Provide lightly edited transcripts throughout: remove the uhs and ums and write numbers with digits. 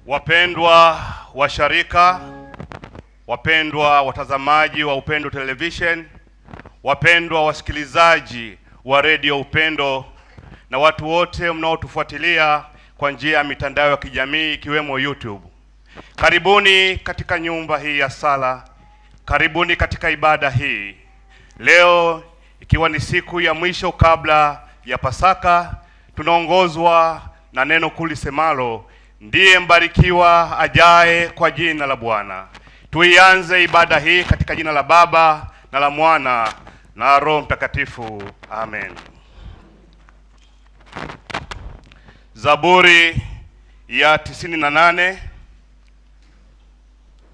Wapendwa washarika, wapendwa watazamaji wa Upendo Television, wapendwa wasikilizaji wa Radio Upendo na watu wote mnaotufuatilia kwa njia ya mitandao ya kijamii ikiwemo YouTube. Karibuni katika nyumba hii ya sala. Karibuni katika ibada hii. Leo ikiwa ni siku ya mwisho kabla ya Pasaka, tunaongozwa na neno kuu lisemalo, ndiye mbarikiwa ajaye kwa jina la Bwana. Tuianze ibada hii katika jina la Baba na la Mwana na Roho Mtakatifu. Amen. Zaburi ya 98.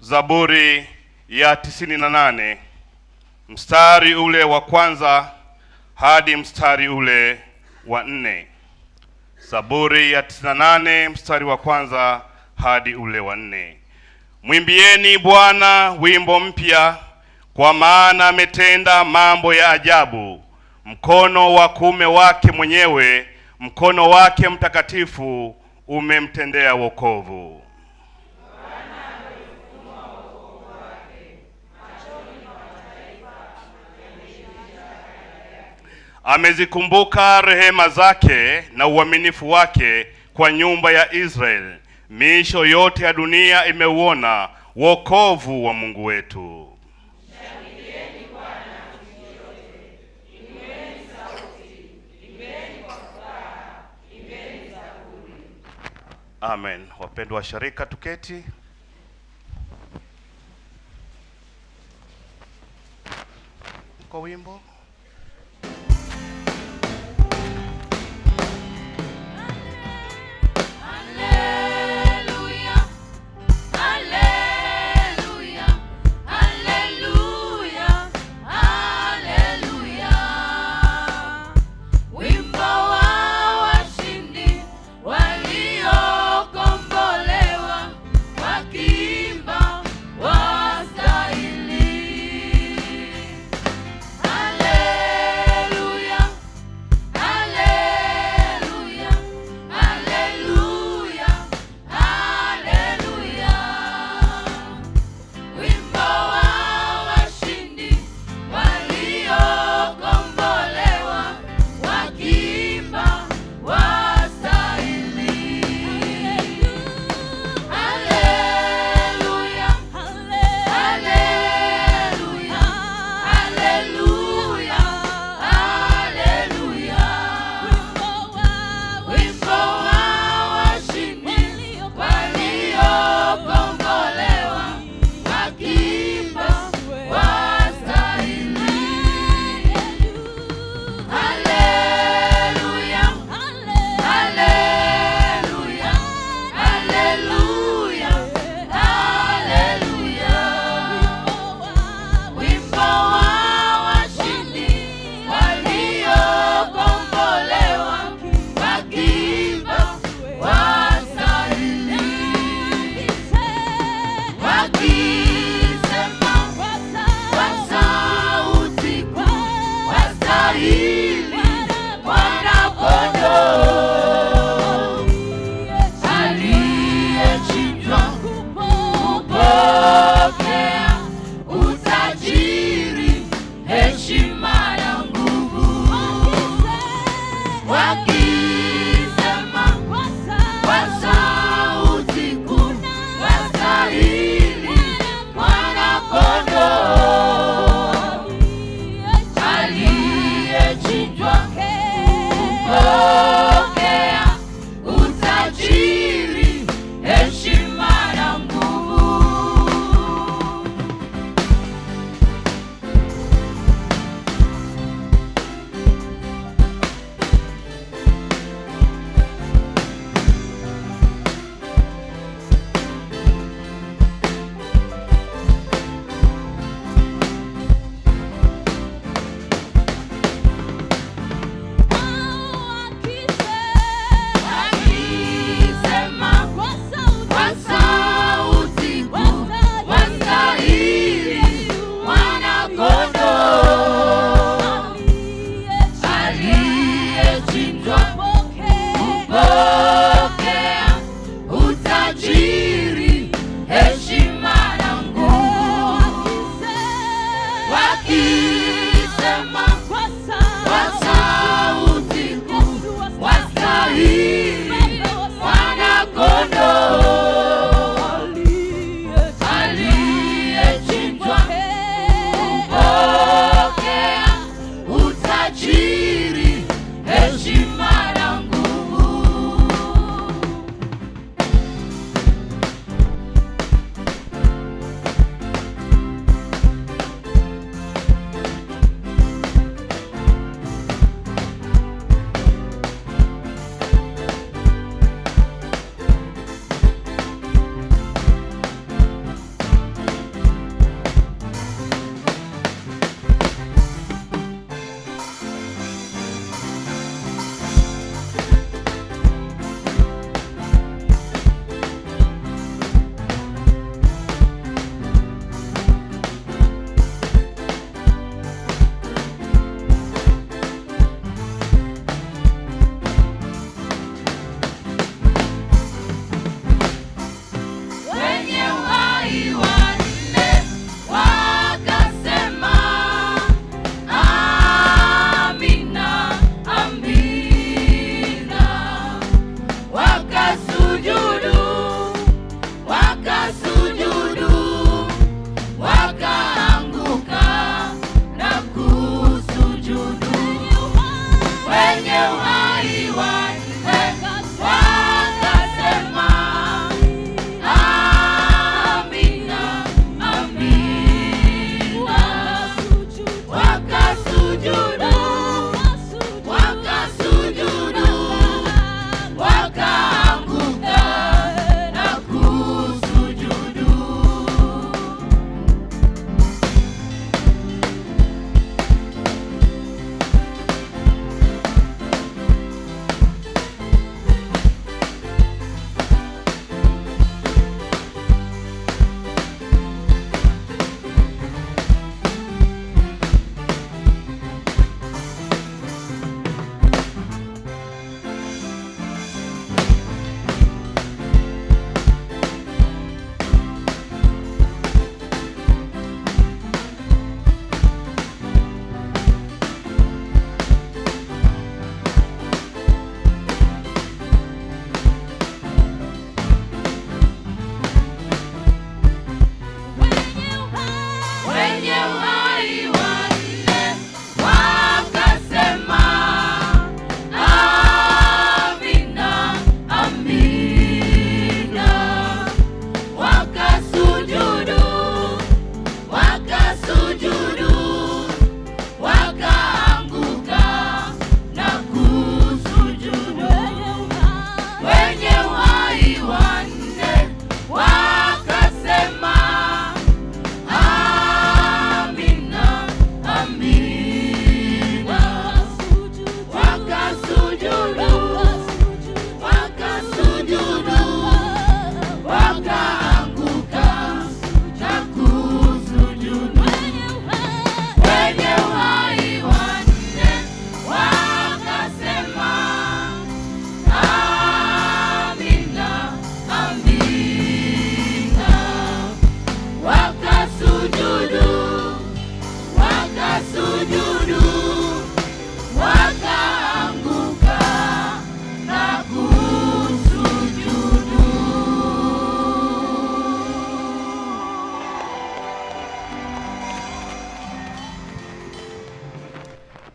Zaburi ya 98, mstari ule wa kwanza hadi mstari ule wa 4. Zaburi ya 98, mstari wa kwanza hadi ule wa 4. Mwimbieni Bwana wimbo mpya, kwa maana ametenda mambo ya ajabu. Mkono wa kuume wake mwenyewe, mkono wake mtakatifu umemtendea wokovu. Amezikumbuka rehema zake na uaminifu wake kwa nyumba ya Israeli. Miisho yote ya dunia imeuona wokovu wa Mungu wetu. Shangilieni Bwana nchi yote, inueni sauti, imbeni kwa furaha, imbeni zaburi. Amen. Wapendwa washarika, tuketi. Kwa wimbo Hallelujah.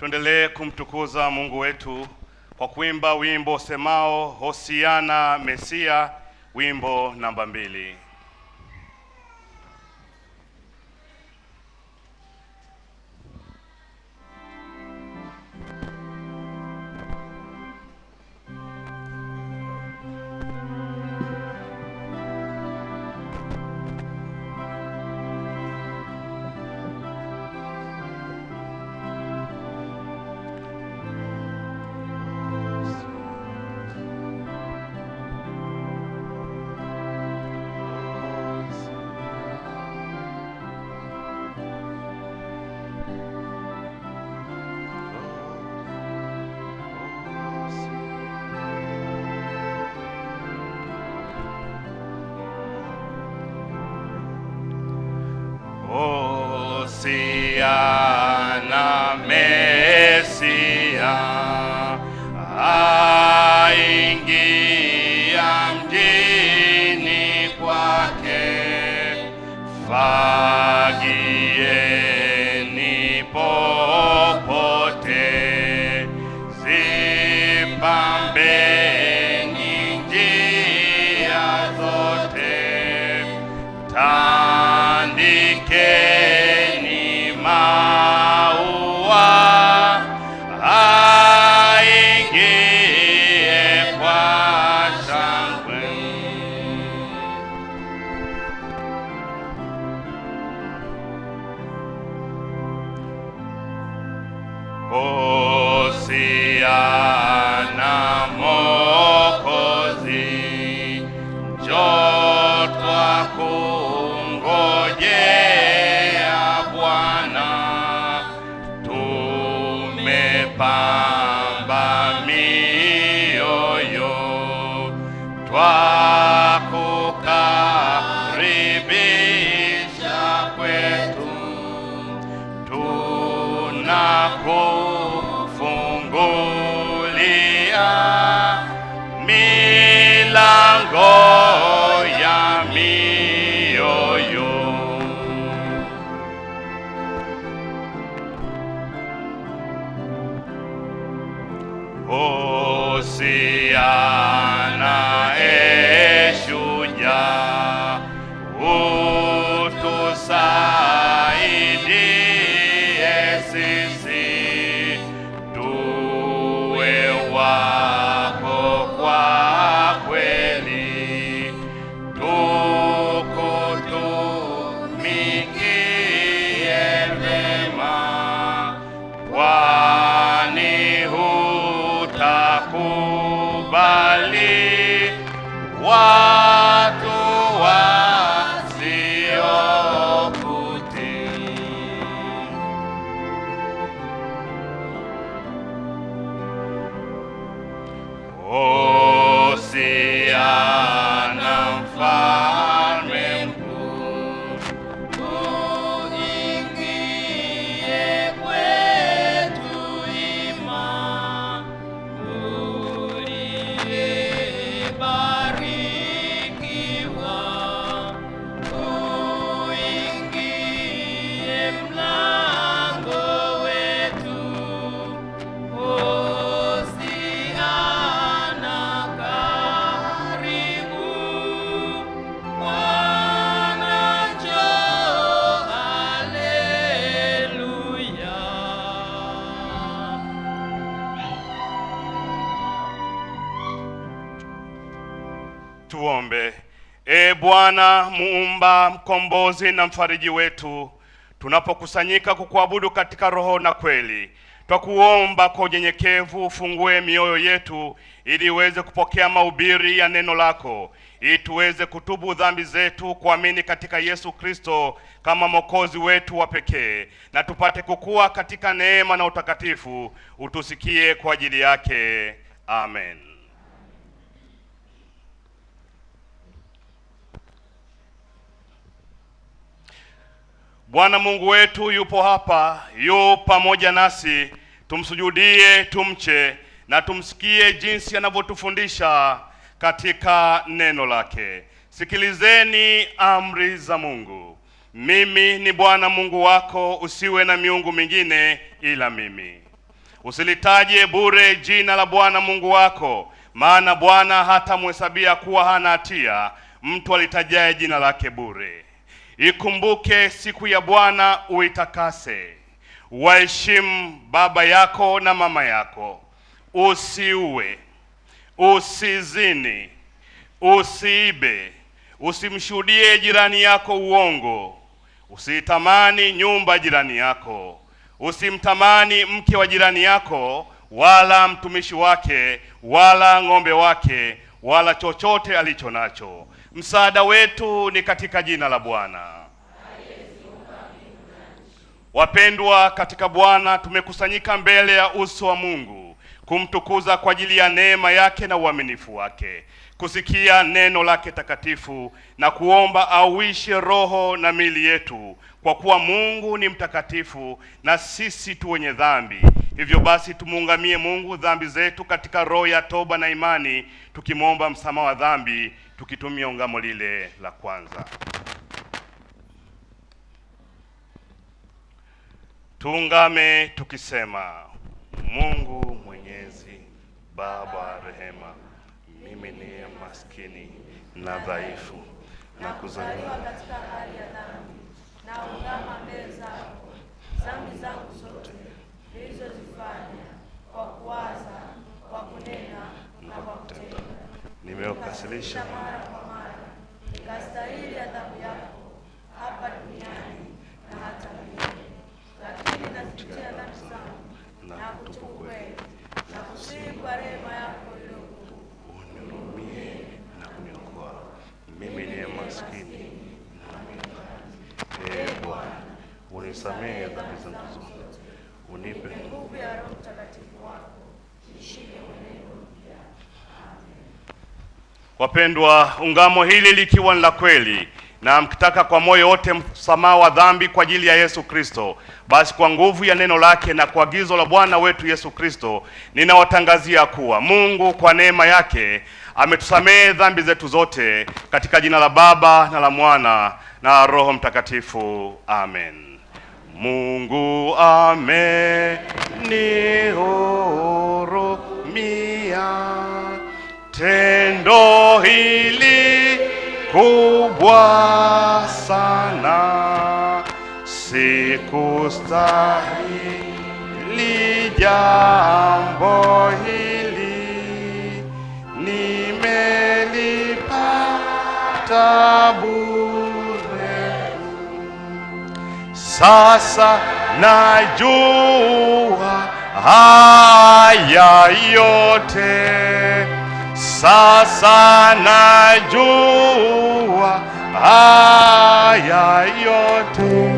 Tuendelee kumtukuza Mungu wetu kwa kuimba wimbo semao Hosiana Mesia, wimbo namba 2. Hosiana Mesia, aingia mjini kwake, fagieni popote, zipambeni njia zote, tandikeni maua, aingie kwa shangwe. Hosiana Mwokozi, njoo twakungojea Bwana, tumepamba mioyo, twakukaribisha kwetu, tunakufungulia milango ya mioyo. Hosiana shujaa, utusaidie sisi, tuwe wako kwa kweli, tukutumikie vema, kwani hutakubali watu wasiokutii. Hosiana mfalme mkuu, uingie kwetu ima, uliyebarikiwa, uingie mlango wetu. Hosiana karibu, Bwana njoo, haleluya. Tuombe. Bwana muumba, mkombozi na mfariji wetu, tunapokusanyika kukuabudu katika roho na kweli, twakuomba kwa unyenyekevu ufungue mioyo yetu ili iweze kupokea mahubiri ya neno lako, ili tuweze kutubu dhambi zetu, kuamini katika Yesu Kristo kama Mwokozi wetu wa pekee, na tupate kukua katika neema na utakatifu. Utusikie kwa ajili yake. Amen. Bwana Mungu wetu yupo hapa, yu pamoja nasi. Tumsujudie, tumche na tumsikie jinsi anavyotufundisha katika neno lake. Sikilizeni amri za Mungu. Mimi ni Bwana Mungu wako, usiwe na miungu mingine ila mimi. Usilitaje bure jina la Bwana Mungu wako, maana Bwana hatamhesabia kuwa hana hatia mtu alitajaye jina lake bure. Ikumbuke siku ya Bwana uitakase. Waheshimu baba yako na mama yako. Usiue, usizini, usiibe, usimshuhudie jirani yako uongo, usitamani nyumba jirani yako, usimtamani mke wa jirani yako, wala mtumishi wake, wala ng'ombe wake, wala chochote alicho nacho. Msaada wetu ni katika jina la Bwana. Wapendwa katika Bwana, tumekusanyika mbele ya uso wa Mungu kumtukuza kwa ajili ya neema yake na uaminifu wake, kusikia neno lake takatifu na kuomba auishe roho na miili yetu, kwa kuwa Mungu ni mtakatifu na sisi tu wenye dhambi. Hivyo basi tumuungamie Mungu dhambi zetu katika roho ya toba na imani, tukimwomba msamaha wa dhambi, tukitumia ungamo lile la kwanza. Tuungame tukisema: Mungu Mwenyezi, Baba wa rehema, mimi ni maskini na dhaifu na kuzaliwa katika hali ya dhambi, na ungama mbele zako dhambi zangu zote nilizozifanya kwa kuwaza, kwa kunena na kwa kutenda. Nimekukasirisha mara kwa mara, nikastahili adhabu yako hapa duniani na hata milele. Lakini nazijutia dhambi zangu na kutubu kweli, na kusihi kwa rehema yako iliyokuu unihurumie na kuniokoa. Mimi ni maskini na Ee Bwana, unisamehe dhambi zangu zote, unipe nguvu ya Roho Mtakatifu wako, nishike mwenendo mpya. Amen. Wapendwa, ungamo hili likiwa ni la kweli na mkitaka kwa moyo wote msamaha wa dhambi kwa ajili ya Yesu Kristo, basi kwa nguvu ya neno lake na kwa agizo la Bwana wetu Yesu Kristo, ninawatangazia kuwa Mungu kwa neema yake ametusamehe dhambi zetu zote, katika jina la Baba na la Mwana na Roho Mtakatifu. Amen. Mungu amenihurumia, tendo hili kubwa sana, sikustahili jambo hili, nimelipata bure. Sasa najua haya yote, sasa najua haya yote,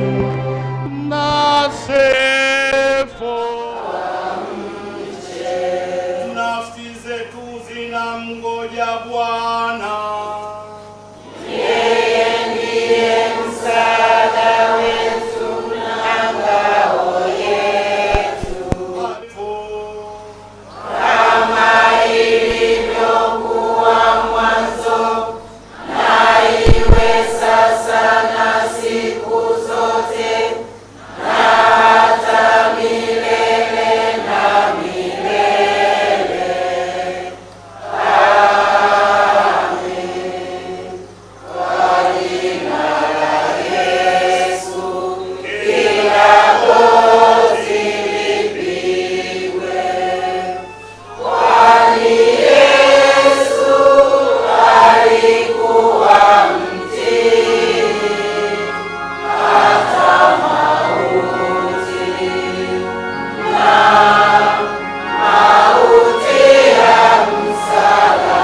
nasefo nafsi zetu zinamngoja Bwana. Yeye ndiye msaada wetu na ngao yetu, kama ilivyokuwa mwanzo, na iwe sasa na siku zote, na hata milele na milele. Amen. Kwa jina la Yesu kila goti lipigwe, kwani Yesu alikuwa mtini hata mauti, na mauti ya msalaba.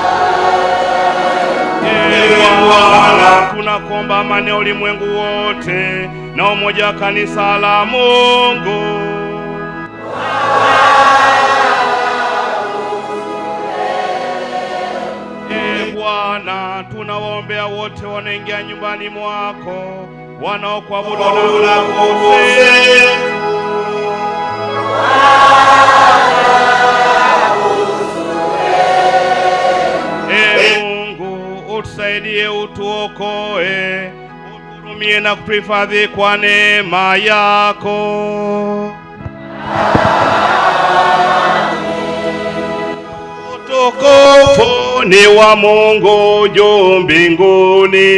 Bwana, tunakuomba amani ya ulimwengu wote na umoja wa kanisa la Mungu. Ee Bwana, tunawaombea wote wanaingia nyumbani mwako, wanaokuabudu na kukusifu. Ee Mungu, utusaidie, utuokoe, uturumie na kutuhifadhi kwa neema yako. Utukufu ni wa Mungu juu mbinguni.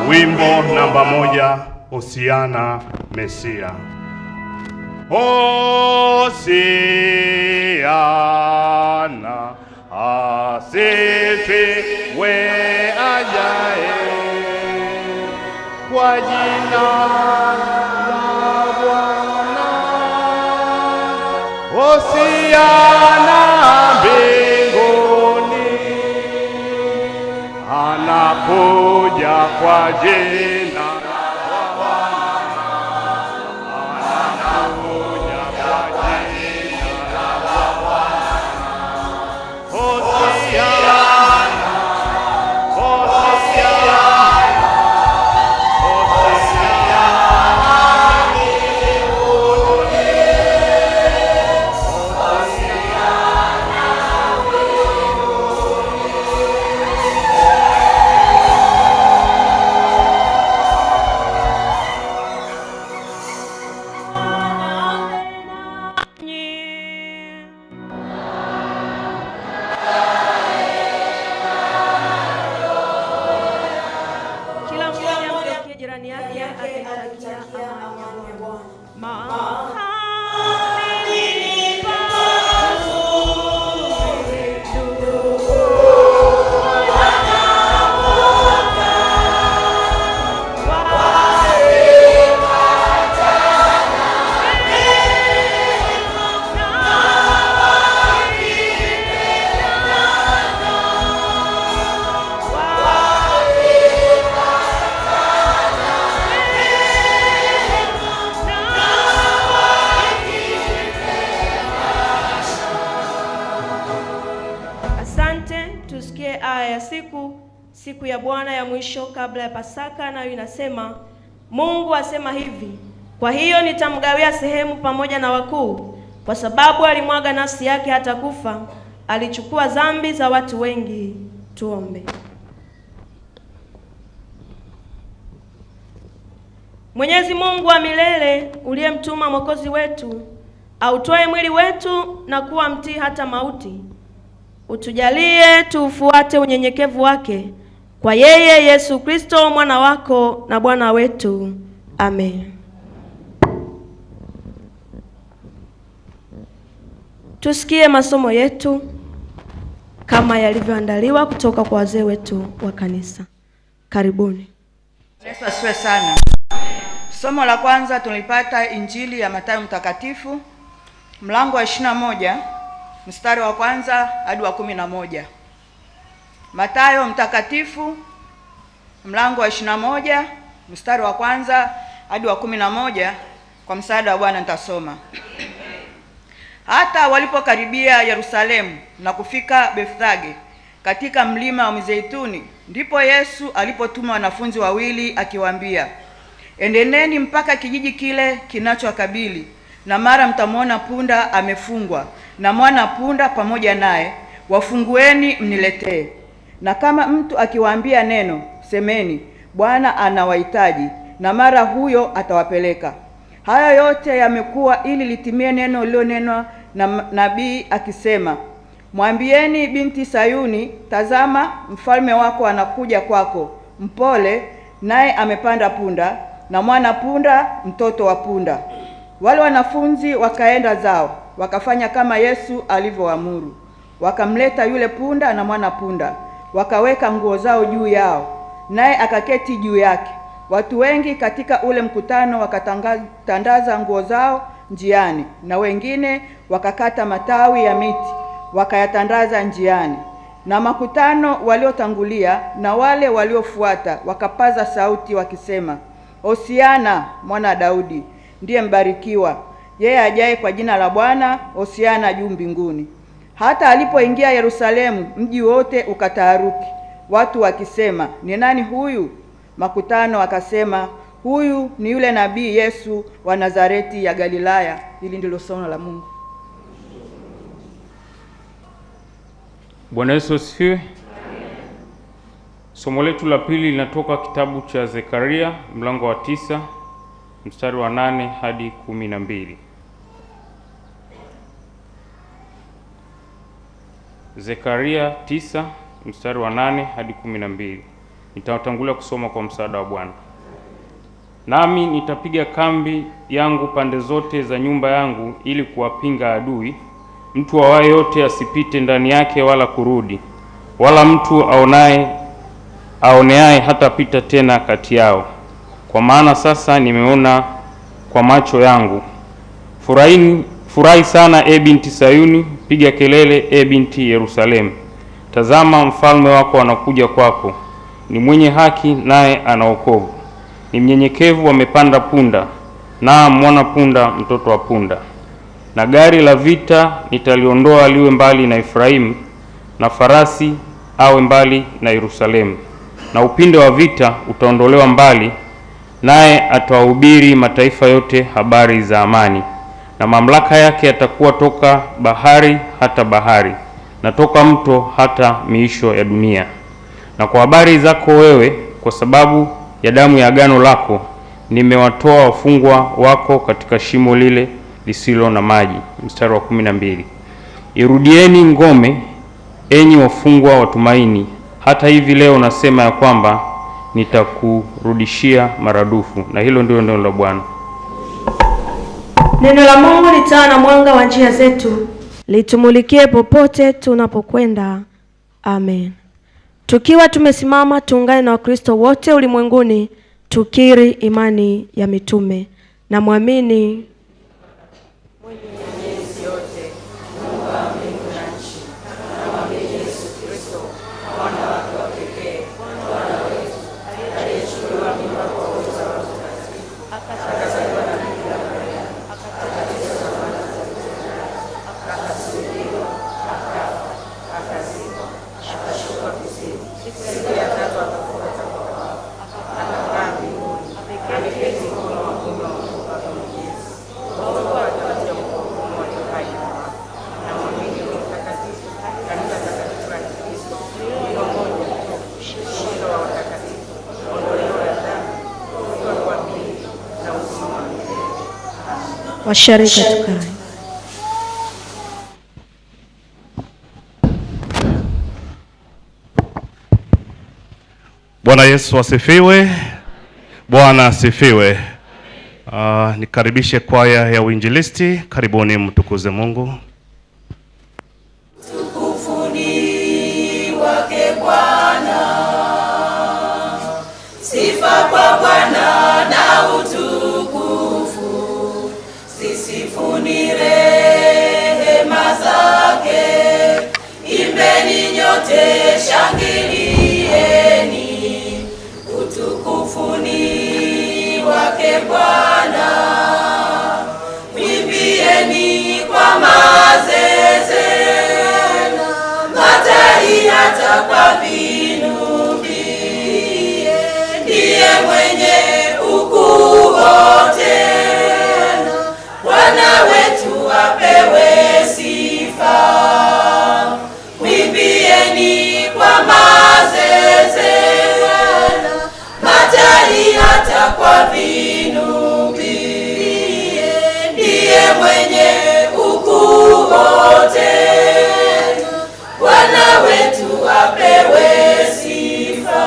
Wimbo namba 1, Hosiana Mesia. Hosiana asifiwe ajaye kwa jina la Bwana. Hosiana mbinguni, anakuja kwa jina la Bwana. Anakuja kwa jina la Bwana. Hosiana, Hosiana, Hosiana mbinguni. Tusikie aya ya siku ya Bwana ya mwisho kabla ya Pasaka, nayo inasema, Mungu asema hivi: kwa hiyo nitamgawia sehemu pamoja na wakuu, kwa sababu alimwaga nafsi yake hata kufa, alichukua dhambi za watu wengi. Tuombe. Mwenyezi Mungu wa milele, uliyemtuma Mwokozi wetu autoe mwili wetu na kuwa mtii hata mauti, utujalie tuufuate unyenyekevu wake kwa yeye Yesu Kristo mwana wako na Bwana wetu. Amen. Tusikie masomo yetu kama yalivyoandaliwa kutoka kwa wazee wetu wa kanisa. Karibuni. Yesu asifiwe sana. Somo la kwanza tulipata Injili ya Mathayo mtakatifu mlango wa 21 mstari wa kwanza hadi wa 11. Mathayo mtakatifu mlango wa 21 mstari wa kwanza hadi wa 11. Kwa msaada wa Bwana nitasoma. Hata walipokaribia Yerusalemu na kufika Bethfage katika mlima wa Mizeituni, ndipo Yesu alipotuma wanafunzi wawili akiwaambia, endeneni mpaka kijiji kile kinachowakabili, na mara mtamwona punda amefungwa na mwana punda pamoja naye, wafungueni mniletee. Na kama mtu akiwaambia neno, semeni, Bwana anawahitaji, na mara huyo atawapeleka. Haya yote yamekuwa ili litimie neno lililonenwa na nabii akisema, mwambieni binti Sayuni, tazama mfalme wako anakuja kwako, mpole, naye amepanda punda, na mwana punda, mtoto wa punda. Wale wanafunzi wakaenda zao, wakafanya kama Yesu alivyoamuru. Wakamleta yule punda na mwana punda, wakaweka nguo zao juu yao, naye akaketi juu yake. Watu wengi katika ule mkutano wakatandaza nguo zao njiani, na wengine wakakata matawi ya miti wakayatandaza njiani. Na makutano waliotangulia na wale waliofuata wakapaza sauti wakisema, Hosiana mwana Daudi, ndiye mbarikiwa yeye ajaye kwa jina la Bwana, Hosiana juu mbinguni. Hata alipoingia Yerusalemu, mji wote ukataharuki, watu wakisema, ni nani huyu? Makutano wakasema, huyu ni yule nabii Yesu wa Nazareti ya Galilaya. Hili ndilo somo la Mungu. Bwana Yesu asifiwe. Somo letu la pili linatoka kitabu cha Zekaria mlango wa 9 mstari wa 8 hadi 12. Zekaria 9 mstari wa 8 hadi 12. Nitawatangulia kusoma kwa msaada wa Bwana. Nami nitapiga kambi yangu pande zote za nyumba yangu ili kuwapinga adui. Mtu awaye yote asipite ndani yake wala kurudi, wala mtu aoneaye hatapita tena kati yao. Kwa maana sasa nimeona kwa macho yangu. Furahi sana, e binti Sayuni, piga kelele, e binti Yerusalemu. Tazama, mfalme wako anakuja kwako, ni mwenye haki naye ana wokovu, ni mnyenyekevu, amepanda punda, na mwana punda, mtoto wa punda. Na gari la vita nitaliondoa liwe mbali na Efraimu, na farasi awe mbali na Yerusalemu. Na upinde wa vita utaondolewa mbali, naye atawahubiri mataifa yote habari za amani. Na mamlaka yake yatakuwa toka bahari hata bahari, na toka mto hata miisho ya dunia. Na kwa habari zako wewe, kwa sababu ya damu ya agano lako, nimewatoa wafungwa wako katika shimo lile lisilo na maji. Mstari wa 12. Irudieni ngome, enyi wafungwa wa tumaini. Hata hivi leo nasema ya kwamba nitakurudishia maradufu. Na hilo ndio neno la Bwana. Neno la Mungu ni taa na mwanga wa njia zetu, litumulikie popote tunapokwenda. Amen. Tukiwa tumesimama, tuungane na Wakristo wote ulimwenguni tukiri imani ya mitume. Na muamini Mwenyezi yote, Mungu wa mbingu na nchi, na mwamini Yesu Kristo, mwana wake wa pekee, Bwana wetu, aliyechukuliwa mimba kwa uwezo wa Roho Mtakatifu, akazaliwa na Bikira Maria, akabatizwa na maji, akasulubiwa, akafa, akazikwa, akashuka kuzimu, siku ya tatu akafufuka kutoka kwa wafu, akakaa mbinguni, ameketi mkono wa kuume wa Mungu Baba Mwenyezi. Mungu atakuja kuhukumu walio hai na wafu. Na mwamini Roho Mtakatifu, kanisa takatifu la Kristo, mwili mmoja, ushirika wa watakatifu, ondoleo la dhambi, kufufuka kwa miili na uzima wa milele. Washarika tukae. Bwana Yesu asifiwe. Bwana asifiwe. Nikaribishe kwaya ya uinjilisti. Karibuni, mtukuze Mungu. Tukufuni wake Bwana, sifa kwa Bwana na utukufu, zisifuni rehema zake. Imbeni nyote, shangilieni, utukufuni wake Bwana. Mwimbieni kwa mazeze, matai hata kwa vinubi. Ndiye mwenye ukuu wote, Bwana wetu apewe sifa. Mwimbieni kwa mazeze, matai hata kwa vinubi. Ndiye mwenye ukuu wote, Bwana wetu apewe sifa.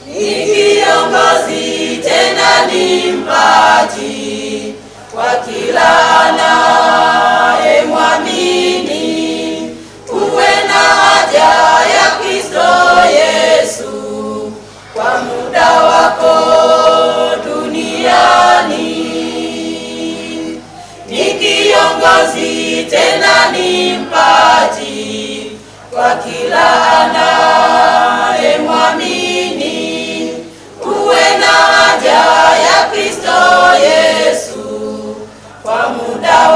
Ni kiongozi tena ni mpaji kwa kila anayemwamini. Uwe na haja ya Kristo Yesu kwa muda wako duniani. Ni kiongozi tena ni mpaji kwa kila anayemwamini. Uwe na haja ya Kristo Yesu kwa muda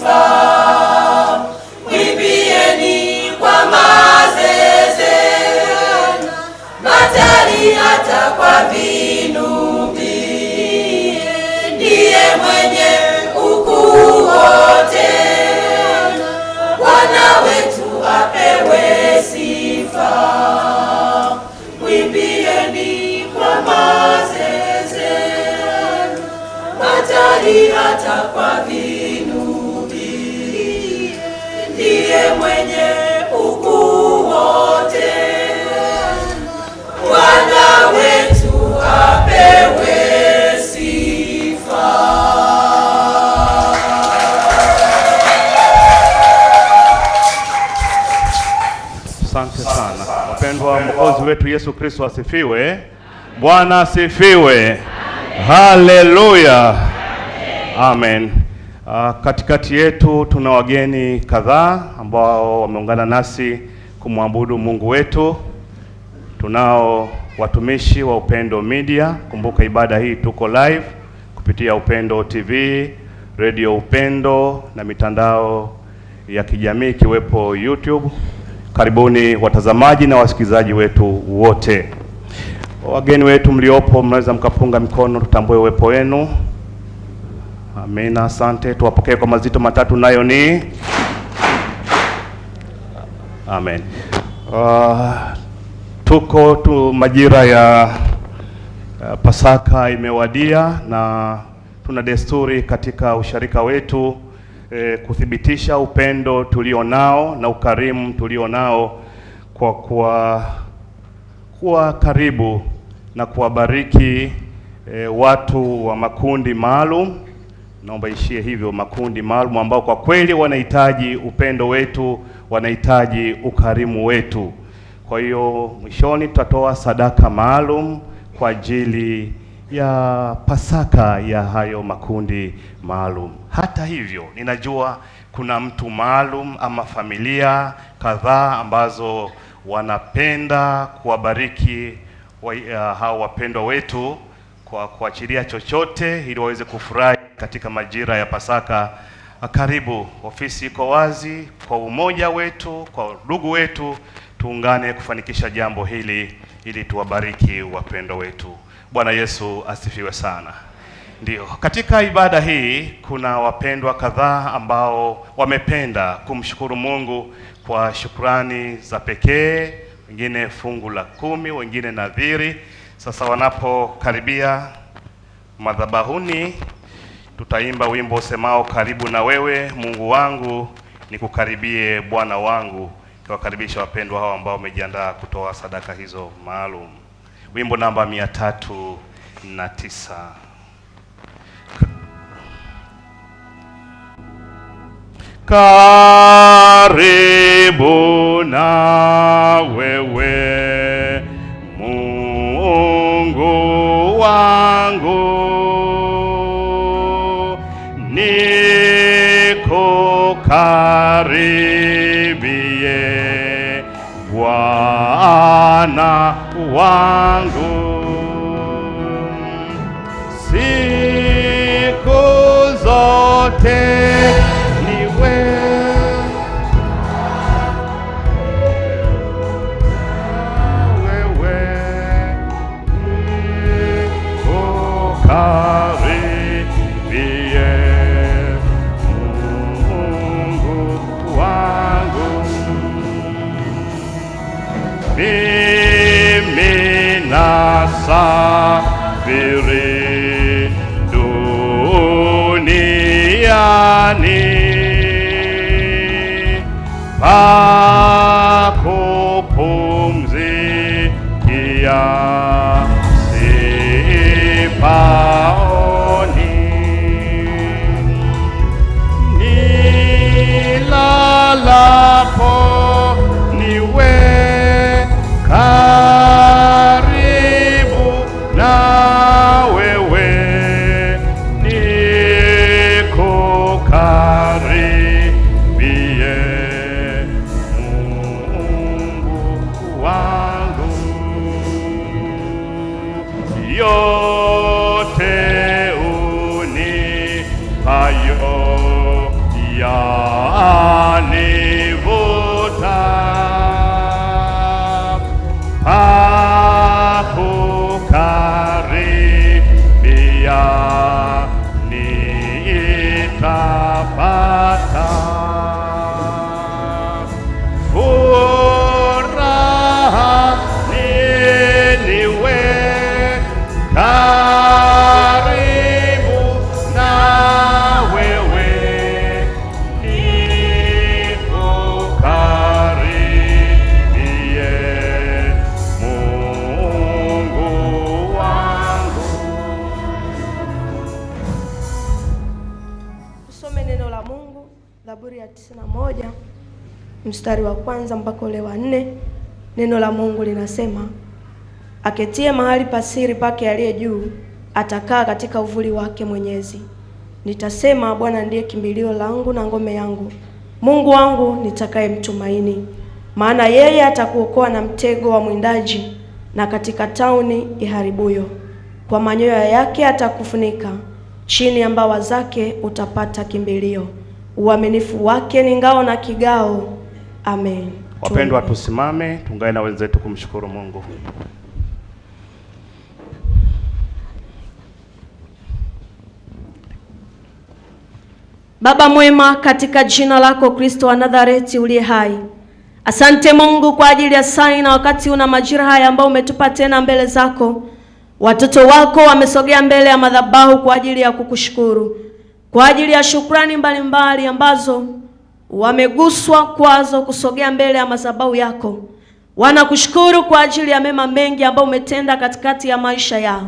sifa. Mwimbieni kwa mazeze, matari hata kwa vinubi. Ndiye mwenye ukuu wote, Bwana wetu apewe sifa. Mwimbieni kwa mazeze, matari hata kwa vinubi. Ndiye mwenye ukuu wote, Bwana wetu apewe sifa. Asante sana wapendwa. Mwokozi wetu Yesu Kristo asifiwe. Bwana asifiwe. Haleluya. Amen. Katikati yetu tuna wageni kadhaa ambao wameungana nasi kumwabudu Mungu wetu. Tunao watumishi wa Upendo Media. Kumbuka ibada hii tuko live kupitia Upendo TV, Radio Upendo na mitandao ya kijamii ikiwepo YouTube. Karibuni watazamaji na wasikilizaji wetu wote. Wageni wetu mliopo, mnaweza mkapunga mikono tutambue uwepo wenu. Amina, asante. Tuwapokee kwa mazito matatu, nayo ni amen. Tuko majira ya Pasaka imewadia, na tuna desturi katika usharika wetu kuthibitisha upendo tulionao na ukarimu tulionao kwa kuwa karibu na kuwabariki watu wa makundi maalum. Naomba ishie hivyo, makundi maalum ambao kwa kweli wanahitaji upendo wetu, wanahitaji ukarimu wetu. Kwa hiyo mwishoni tutatoa sadaka maalum kwa ajili ya Pasaka ya hayo makundi maalum. Hata hivyo, ninajua kuna mtu maalum ama familia kadhaa ambazo wanapenda kuwabariki hao wapendwa wetu kwa kuachilia chochote ili waweze kufurahi katika majira ya Pasaka. Karibu, ofisi iko wazi. Kwa umoja wetu, kwa ndugu wetu, tuungane kufanikisha jambo hili ili tuwabariki wapendwa wetu. Bwana Yesu asifiwe sana. Ndio, katika ibada hii kuna wapendwa kadhaa ambao wamependa kumshukuru Mungu kwa shukrani za pekee, wengine fungu la 10, wengine nadhiri. Sasa wanapokaribia madhabahuni, tutaimba wimbo usemao karibu na wewe Mungu wangu, nikukaribie Bwana wangu. Tuwakaribisha wapendwa hao ambao wamejiandaa kutoa sadaka hizo maalum. Wimbo namba 309. Karibu na wewe Mungu wangu, nikukaribie Bwana wangu. Siku zote safiri duniani, pakupumzikia sipaoni, nilalapo niwe karibu na wewe, nikukaribie Zaburi ya 91 mstari wa 1 mpaka ule wa 4. Neno la Mungu linasema, aketie mahali pasiri pake aliye juu, atakaa katika uvuli wake Mwenyezi. Nitasema, Bwana ndiye kimbilio langu na ngome yangu, Mungu wangu nitakayemtumaini. Maana yeye atakuokoa na mtego wa mwindaji, na katika tauni iharibuyo. Kwa manyoya yake atakufunika, chini ya mbawa zake utapata kimbilio. Uaminifu wake ni ngao na kigao. Amen. Wapendwa, tusimame tuungane na wenzetu kumshukuru Mungu. Baba mwema, katika jina lako Kristo wa Nazareti uliye hai, asante Mungu kwa ajili ya saa na wakati una majira haya ambao umetupa tena mbele zako. Watoto wako wamesogea mbele ya madhabahu kwa ajili ya kukushukuru, kwa ajili ya shukrani mbalimbali ambazo wameguswa kwazo kusogea mbele ya madhabahu yako. Wanakushukuru kwa ajili ya mema mengi ambayo umetenda katikati ya maisha yao.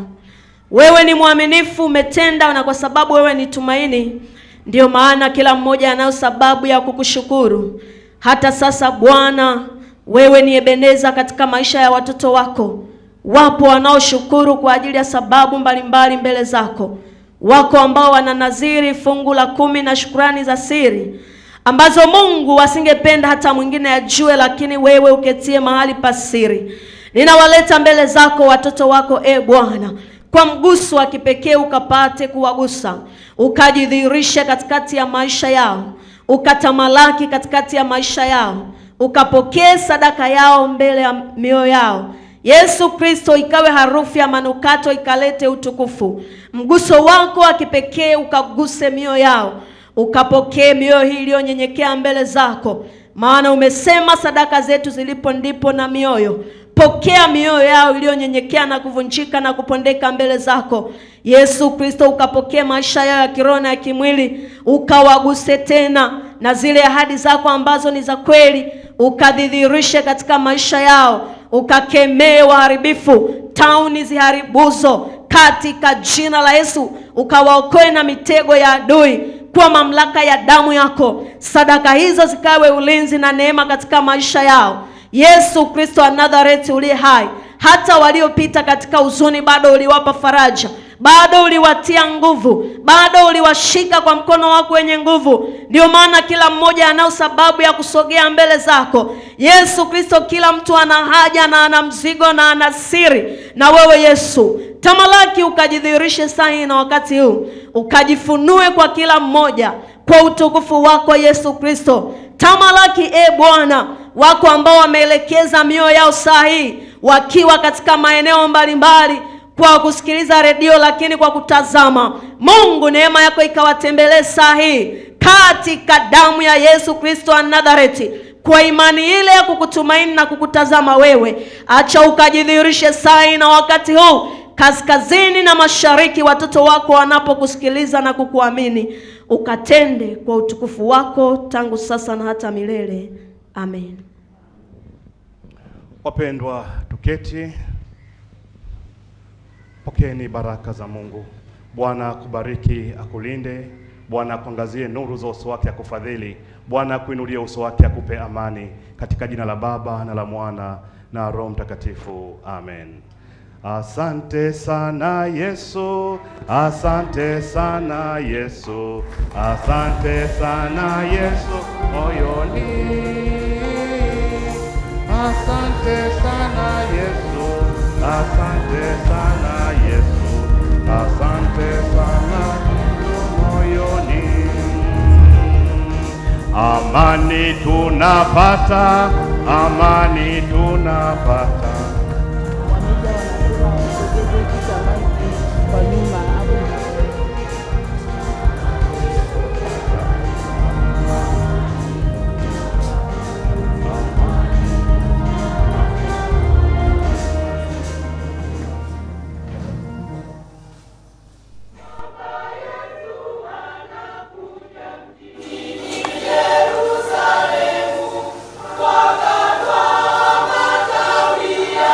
Wewe ni mwaminifu, umetenda, na kwa sababu wewe ni tumaini, ndio maana kila mmoja anayo sababu ya kukushukuru. Hata sasa Bwana, wewe ni Ebeneza katika maisha ya watoto wako. Wapo wanaoshukuru kwa ajili ya sababu mbalimbali mbele zako. Wako ambao wananaziri fungu la 10 na shukrani za siri ambazo Mungu wasingependa hata mwingine ajue, lakini wewe uketie mahali pasiri. Ninawaleta mbele zako watoto wako, Bwana, kwa mguso wa kipekee ukapate kuwagusa, ukajidhihirisha katikati ya maisha yao, ukatamalaki katikati ya maisha yao, ukapokee sadaka yao mbele ya mioyo yao. Yesu Kristo, ikawe harufu ya manukato, ikalete utukufu. Mguso wako wa kipekee ukaguse mioyo yao, ukapokee mioyo hii iliyonyenyekea mbele zako, maana umesema sadaka zetu zilipo ndipo na mioyo. Pokea mioyo yao iliyonyenyekea na kuvunjika na kupondeka mbele zako. Yesu Kristo, ukapokea maisha yao ya kiroho na ya kimwili, ukawaguse tena, na zile ahadi zako ambazo ni za kweli ukadhihirishe katika maisha yao. Ukakemee waharibifu, tauni ziharibuzo, katika jina la Yesu. Ukawaokoe na mitego ya adui kwa mamlaka ya damu yako. Sadaka hizo zikawe ulinzi na neema katika maisha yao. Yesu Kristo wa Nazareti uliye hai, hata waliopita katika huzuni bado uliwapa faraja, bado uliwatia nguvu, bado uliwashika kwa mkono wako wenye nguvu. Ndio maana kila mmoja anao sababu ya kusogea mbele zako. Yesu Kristo, kila mtu ana haja na ana mzigo na ana siri, na wewe Yesu tamalaki, ukajidhihirishe saa na wakati huu, ukajifunue kwa kila mmoja kwa utukufu wako. Yesu Kristo, tamalaki Bwana, wako ambao wameelekeza mioyo yao saa hii wakiwa katika maeneo mbalimbali kwa kusikiliza redio, lakini kwa kutazama. Mungu, neema yako ikawatembelee saa hii katika damu ya Yesu Kristo wa Nazareti. Kwa imani ile ya kukutumaini na kukutazama wewe, acha ukajidhihirishe saa na wakati huu, kaskazini na mashariki, watoto wako wanapokusikiliza na kukuamini. Ukatende kwa utukufu wako tangu sasa na hata milele. Amen. Wapendwa, tuketi. Pokeeni baraka za Mungu. Bwana akubariki, akulinde. Bwana akuangazie nuru za uso wake, akufadhili. Bwana akuinulie uso wake, akupe amani. Katika jina la Baba na la Mwana na Roho Mtakatifu. Amen. Asante sana Yesu, asante sana Yesu, asante sana Yesu moyoni. Asante sana Yesu, asante sana Yesu, asante sana moyoni. Amani tunapata, amani tunapata. Kwa nyuma Yerusalemu, wakatwa matawi ya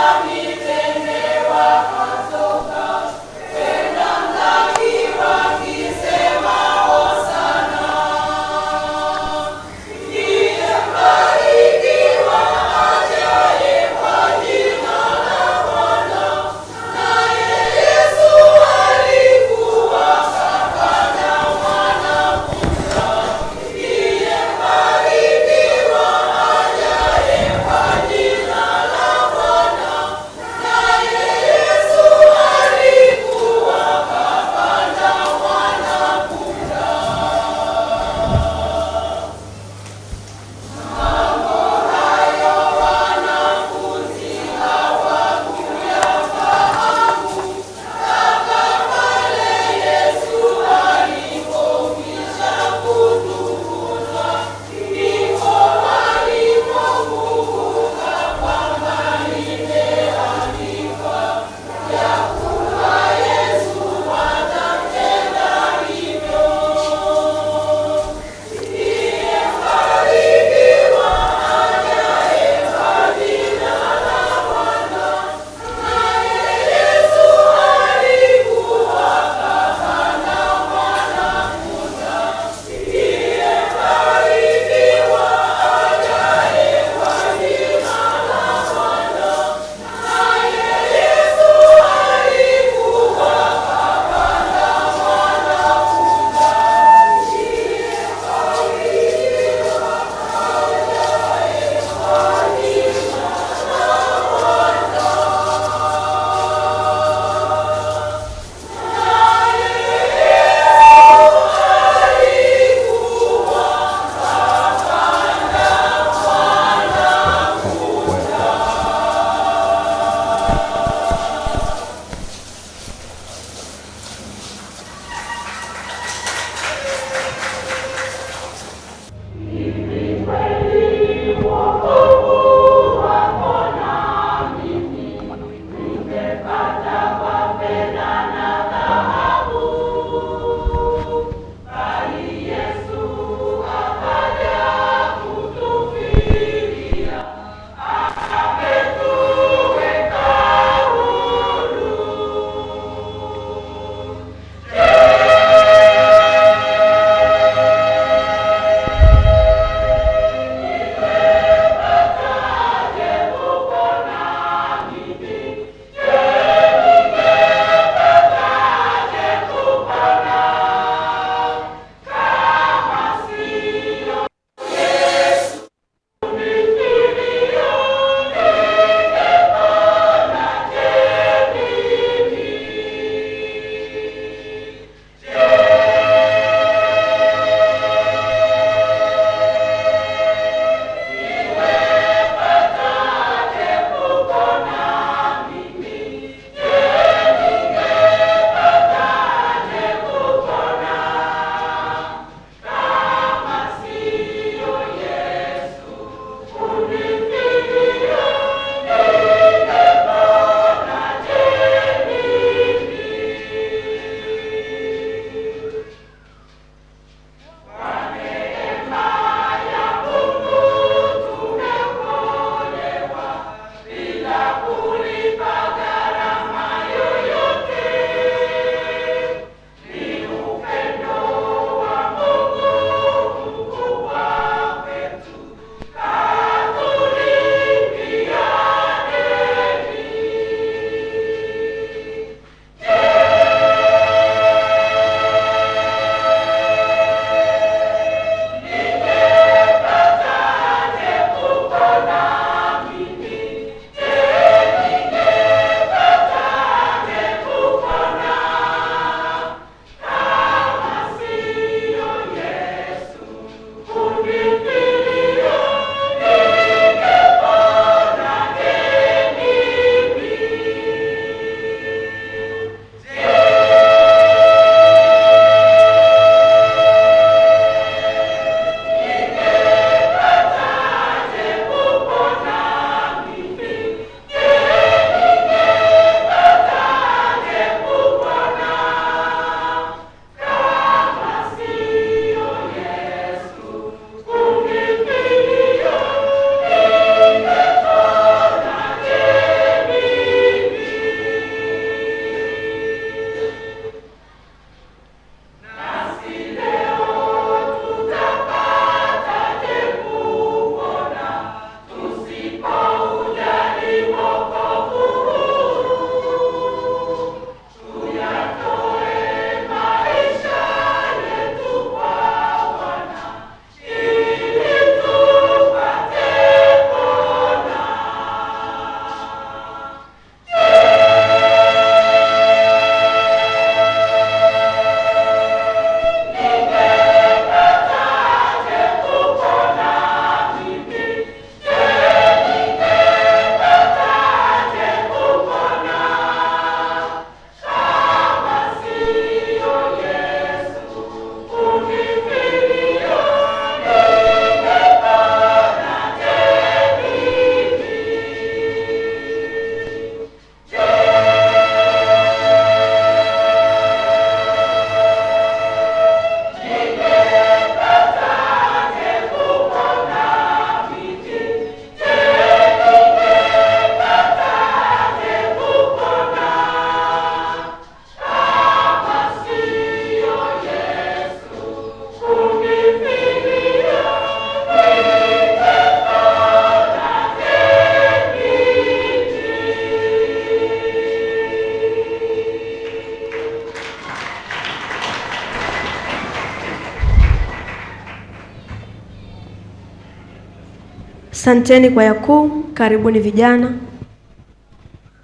Asanteni kwaya kuu, karibuni vijana.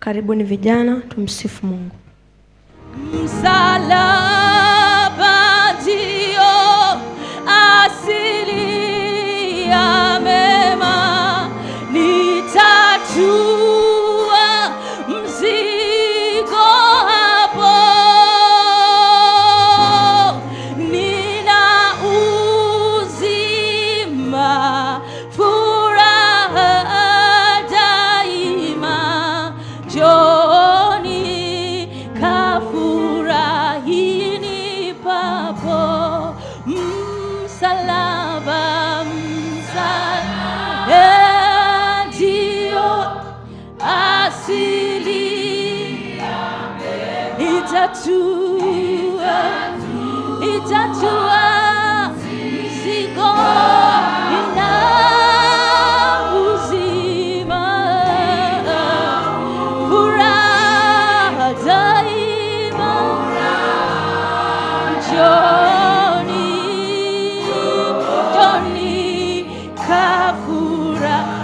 Karibuni vijana, tumsifu Mungu. Msalaba ndio asili ya mema, nitatua mzigo hapo, nina uzima, furaha daima, Joni kafurahini papo. Msalaba, msalaba ndio asili, itatua mzigo, ina uzima, furaha daima, Joni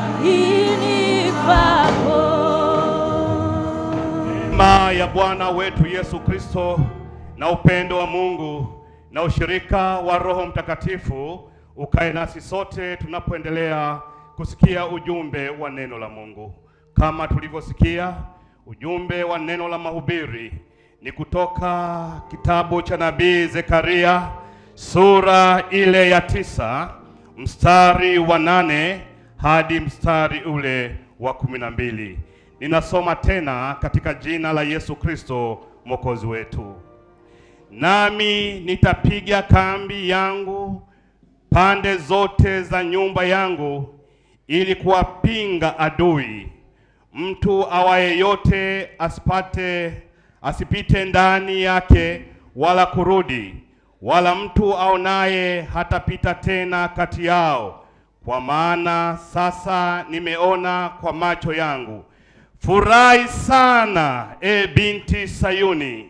kafurahini papo. Neema ya Bwana wetu Yesu Kristo na upendo wa Mungu na ushirika wa Roho Mtakatifu ukae nasi sote tunapoendelea kusikia ujumbe wa neno la Mungu. Kama tulivyosikia, ujumbe wa neno la mahubiri ni kutoka kitabu cha nabii Zekaria sura ile ya 9 mstari wa 8 hadi mstari ule wa 12. Ninasoma tena katika jina la Yesu Kristo Mwokozi wetu. Nami nitapiga kambi yangu pande zote za nyumba yangu ili kuwapinga adui. Mtu awaye yote asipite ndani yake wala kurudi, wala mtu aonaye hatapita tena kati yao, kwa maana sasa nimeona kwa macho yangu. Furahi sana, e binti Sayuni,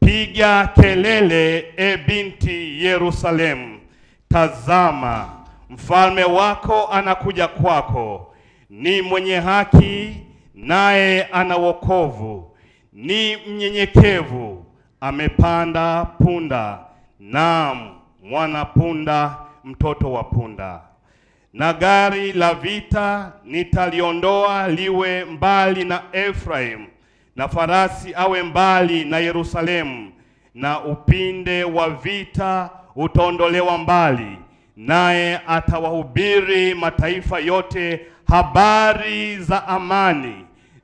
piga kelele, e binti Yerusalemu. Tazama, mfalme wako anakuja kwako, ni mwenye haki, naye ana wokovu, ni mnyenyekevu, amepanda punda, naam, mwana punda, mtoto wa punda. Na gari la vita nitaliondoa liwe mbali na Efraim, na farasi awe mbali na Yerusalemu, na upinde wa vita utaondolewa mbali, naye atawahubiri mataifa yote habari za amani,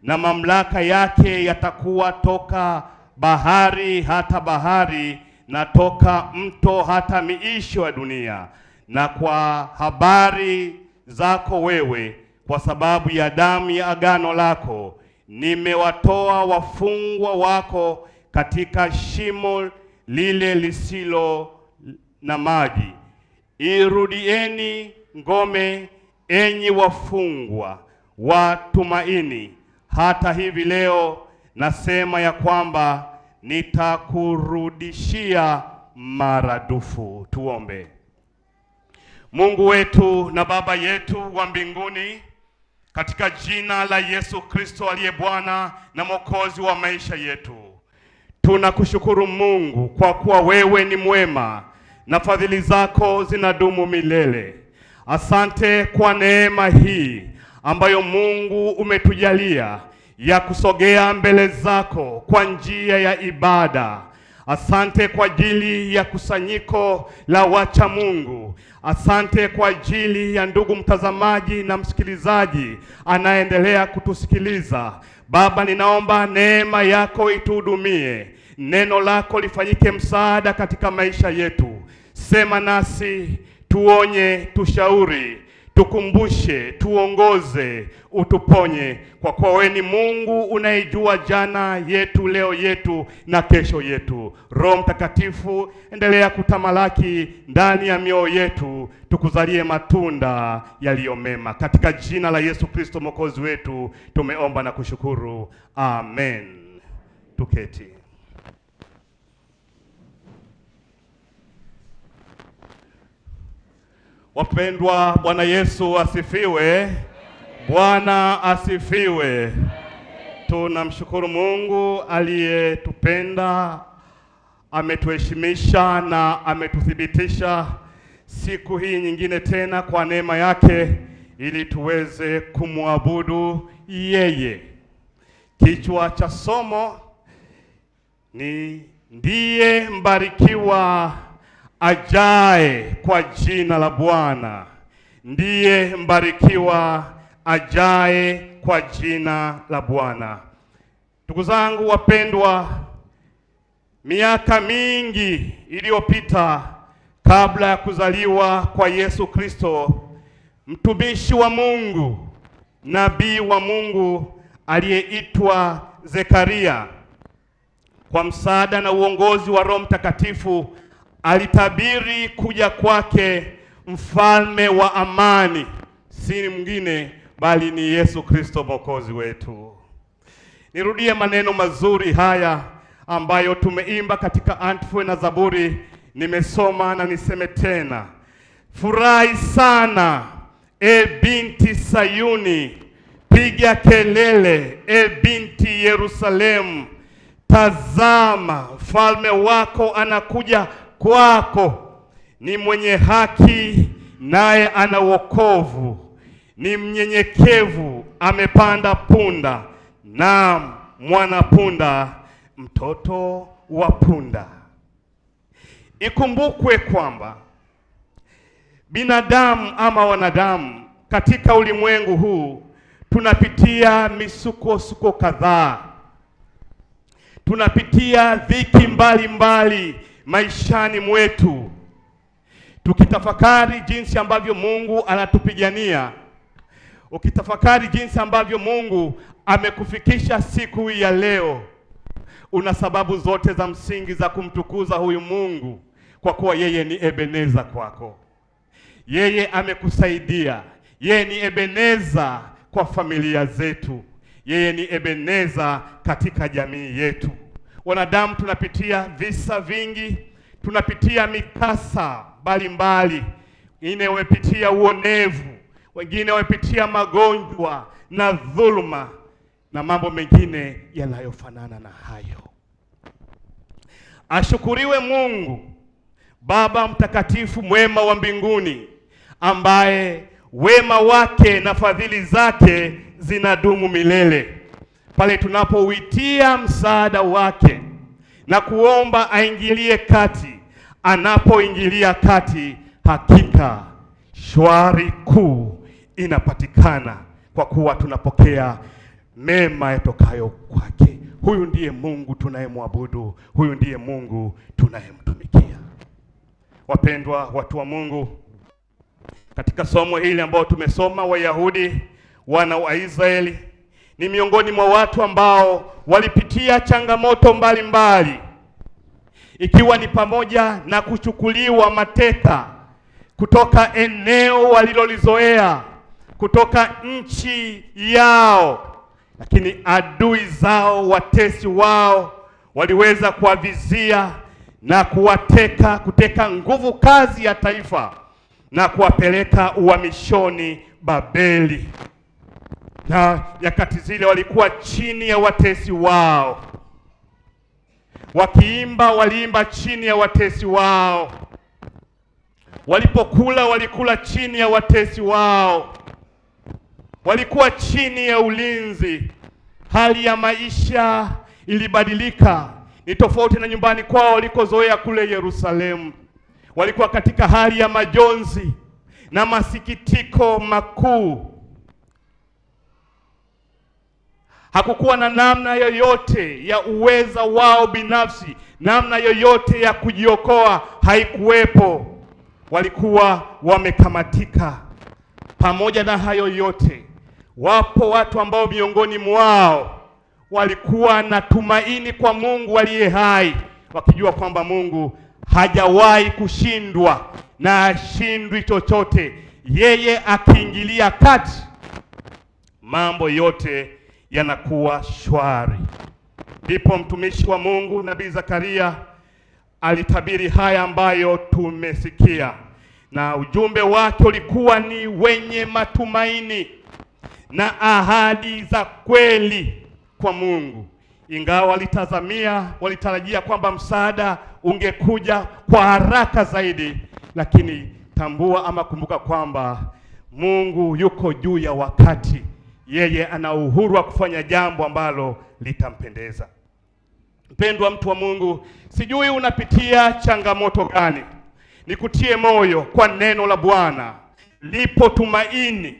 na mamlaka yake yatakuwa toka bahari hata bahari, na toka mto hata miisho ya dunia. Na kwa habari zako wewe, kwa sababu ya damu ya agano lako, nimewatoa wafungwa wako katika shimo lile lisilo na maji. Irudieni ngome, enyi wafungwa wa tumaini. Hata hivi leo nasema ya kwamba nitakurudishia maradufu. Tuombe. Mungu wetu na Baba yetu wa mbinguni, katika jina la Yesu Kristo aliye Bwana na Mwokozi wa maisha yetu, tunakushukuru Mungu kwa kuwa wewe ni mwema na fadhili zako zinadumu milele. Asante kwa neema hii ambayo Mungu umetujalia ya kusogea mbele zako kwa njia ya ibada. Asante kwa ajili ya kusanyiko la wacha Mungu. Asante kwa ajili ya ndugu mtazamaji na msikilizaji anaendelea kutusikiliza. Baba, ninaomba neema yako ituhudumie. Neno lako lifanyike msaada katika maisha yetu. Sema nasi, tuonye, tushauri, tukumbushe, tuongoze, utuponye, kwa kuwa wewe ni Mungu unayejua jana yetu, leo yetu na kesho yetu. Roho Mtakatifu, endelea kutamalaki ndani ya mioyo yetu, tukuzalie matunda yaliyo mema. Katika jina la Yesu Kristo Mwokozi wetu tumeomba na kushukuru. Amen. Tuketi. Wapendwa, Bwana Yesu asifiwe. Bwana asifiwe. Tunamshukuru Mungu aliyetupenda, ametuheshimisha na ametuthibitisha siku hii nyingine tena kwa neema yake ili tuweze kumwabudu yeye. Kichwa cha somo ni ndiye mbarikiwa ajaye kwa jina la Bwana. Ndiye mbarikiwa ajaye kwa jina la Bwana. Ndugu zangu wapendwa, miaka mingi iliyopita kabla ya kuzaliwa kwa Yesu Kristo, mtumishi wa Mungu, nabii wa Mungu aliyeitwa Zekaria, kwa msaada na uongozi wa Roho Mtakatifu, alitabiri kuja kwake mfalme wa amani, si mwingine bali ni Yesu Kristo Mwokozi wetu. Nirudie maneno mazuri haya ambayo tumeimba katika antiphon na Zaburi, nimesoma na niseme tena. Furahi sana e binti Sayuni, piga kelele e binti Yerusalemu, tazama mfalme wako anakuja kwako, ni mwenye haki naye ana wokovu, ni mnyenyekevu, amepanda punda, naam mwana punda, mtoto wa punda. Ikumbukwe kwamba binadamu ama wanadamu katika ulimwengu huu tunapitia misukosuko kadhaa, tunapitia dhiki mbalimbali maishani mwetu. Tukitafakari jinsi ambavyo Mungu anatupigania, ukitafakari jinsi ambavyo Mungu amekufikisha siku hii ya leo, una sababu zote za msingi za kumtukuza huyu Mungu, kwa kuwa yeye ni Ebeneza kwako. Yeye amekusaidia. Yeye ni Ebeneza kwa familia zetu. Yeye ni Ebeneza katika jamii yetu. Wanadamu tunapitia visa vingi, tunapitia mikasa mbalimbali. Wengine wamepitia uonevu, wengine wamepitia magonjwa na dhuluma na mambo mengine yanayofanana na hayo. Ashukuriwe Mungu Baba mtakatifu mwema wa mbinguni, ambaye wema wake na fadhili zake zinadumu milele. Pale tunapouitia msaada wake na kuomba aingilie kati, anapoingilia kati, hakika shwari kuu inapatikana, kwa kuwa tunapokea mema yatokayo kwake. Huyu ndiye Mungu tunayemwabudu, huyu ndiye Mungu tunayemtumikia. Wapendwa watu wa Mungu, katika somo hili ambao tumesoma, Wayahudi wana wa Israeli ni miongoni mwa watu ambao walipitia changamoto mbalimbali, ikiwa ni pamoja na kuchukuliwa mateka kutoka eneo walilolizoea, kutoka nchi yao. Lakini adui zao, watesi wao, waliweza kuwavizia na kuteka nguvu kazi ya taifa na kuwapeleka uhamishoni Babeli. Na nyakati zile walikuwa chini ya watesi wao. Wakiimba, waliimba chini ya watesi wao. Walipokula, walikula chini ya watesi wao. Walikuwa chini ya ulinzi. Hali ya maisha ilibadilika. Ni tofauti na nyumbani kwao walikozoea kule Yerusalemu. Walikuwa katika hali ya majonzi na masikitiko makuu. Hakukuwa na namna yoyote ya uweza wao binafsi, namna yoyote ya kujiokoa haikuwepo. Walikuwa wamekamatika. Pamoja na hayo yote, wapo watu ambao miongoni mwao walikuwa na tumaini kwa Mungu aliye hai, wakijua kwamba Mungu hajawahi kushindwa na hashindwi chochote. Yeye akiingilia kati, mambo yote yanakuwa shwari. Ndipo mtumishi wa Mungu Nabii Zakaria alitabiri haya ambayo tumesikia. na ujumbe wake ulikuwa ni wenye matumaini na ahadi za kweli kwa Mungu. Ingawa walitarajia kwamba msaada ungekuja kwa haraka zaidi, lakini tambua ama kumbuka kwamba Mungu yuko juu ya wakati. Yeye ana uhuru wa kufanya jambo ambalo litampendeza. Mpendwa mtu wa Mungu, sijui unapitia changamoto gani. Nikutie moyo kwa neno la Bwana. Lipo tumaini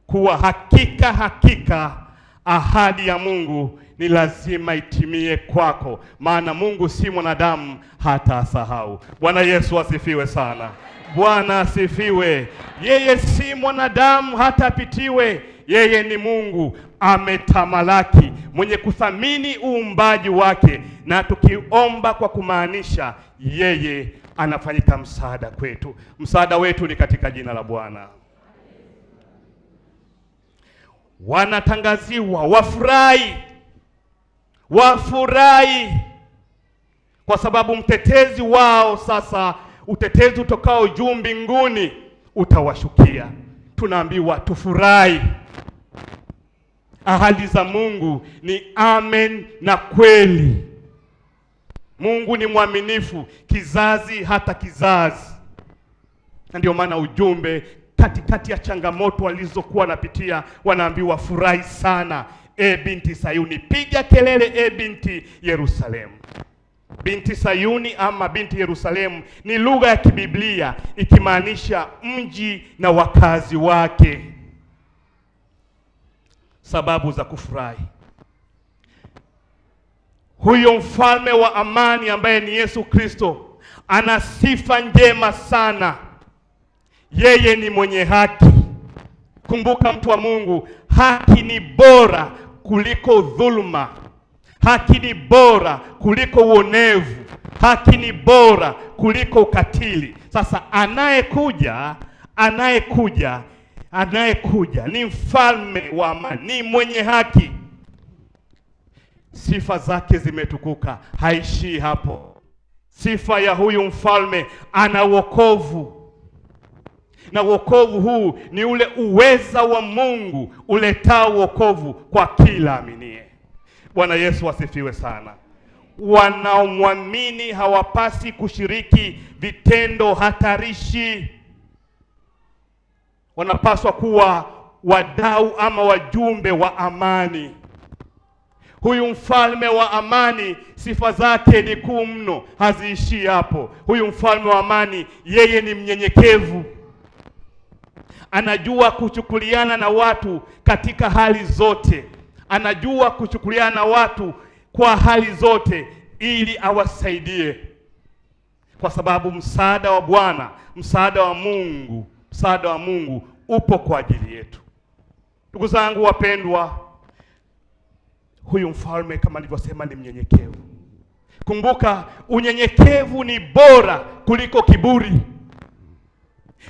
kuwa hakika ahadi ya Mungu ni lazima itimie kwako, maana Mungu si mwanadamu hata asahau. Bwana Yesu asifiwe sana. Bwana asifiwe. Yeye si mwanadamu hata apitiwe. Yeye ni Mungu ametamalaki, mwenye kuthamini uumbaji wake, na tukiomba kwa kumaanisha yeye anafanyika msaada kwetu. Msaada wetu ni katika jina la Bwana. Wanatangaziwa wafurahi kwa sababu mtetezi wao sasa, utetezi utokao juu mbinguni utawashukia. Tunaambiwa tufurahi. Ahadi za Mungu ni amen na kweli. Mungu ni mwaminifu kizazi hata kizazi. Na ndio maana ujumbe katikati ya changamoto walizokuwa napitia, wanaambiwa furahi sana, e binti Sayuni, piga kelele, e binti Yerusalemu. Binti Sayuni ama binti Yerusalemu ni lugha ya kibiblia ikimaanisha mji na wakazi wake. Sababu za kufurahi. Huyo mfalme wa amani ambaye ni Yesu Kristo ana sifa njema sana. Yeye ni mwenye haki. Kumbuka mtu wa Mungu, haki ni bora kuliko dhuluma. Haki ni bora kuliko uonevu. Haki ni bora kuliko ukatili. Sasa anayekuja ni mfalme wa amani, ni mwenye haki. Sifa zake zimetukuka, haishii hapo. Sifa ya huyu mfalme, ana wokovu. Na wokovu huu ni ule uweza wa Mungu uletao wokovu kwa kila aminie. Bwana Yesu asifiwe sana. Wanaomwamini hawapasi kushiriki vitendo hatarishi. Wanapaswa kuwa wadau ama wajumbe wa amani. Huyu mfalme wa amani, sifa zake ni kuu mno, haziishii hapo. Huyu mfalme wa amani, yeye ni mnyenyekevu. Anajua kuchukuliana na watu katika hali zote. Anajua kuchukuliana na watu kwa hali zote ili awasaidie. Kwa sababu msaada wa Bwana, msaada wa Mungu upo kwa ajili yetu. Ndugu zangu wapendwa, huyu mfalme kama nilivyosema ni mnyenyekevu. Kumbuka, unyenyekevu ni bora kuliko kiburi.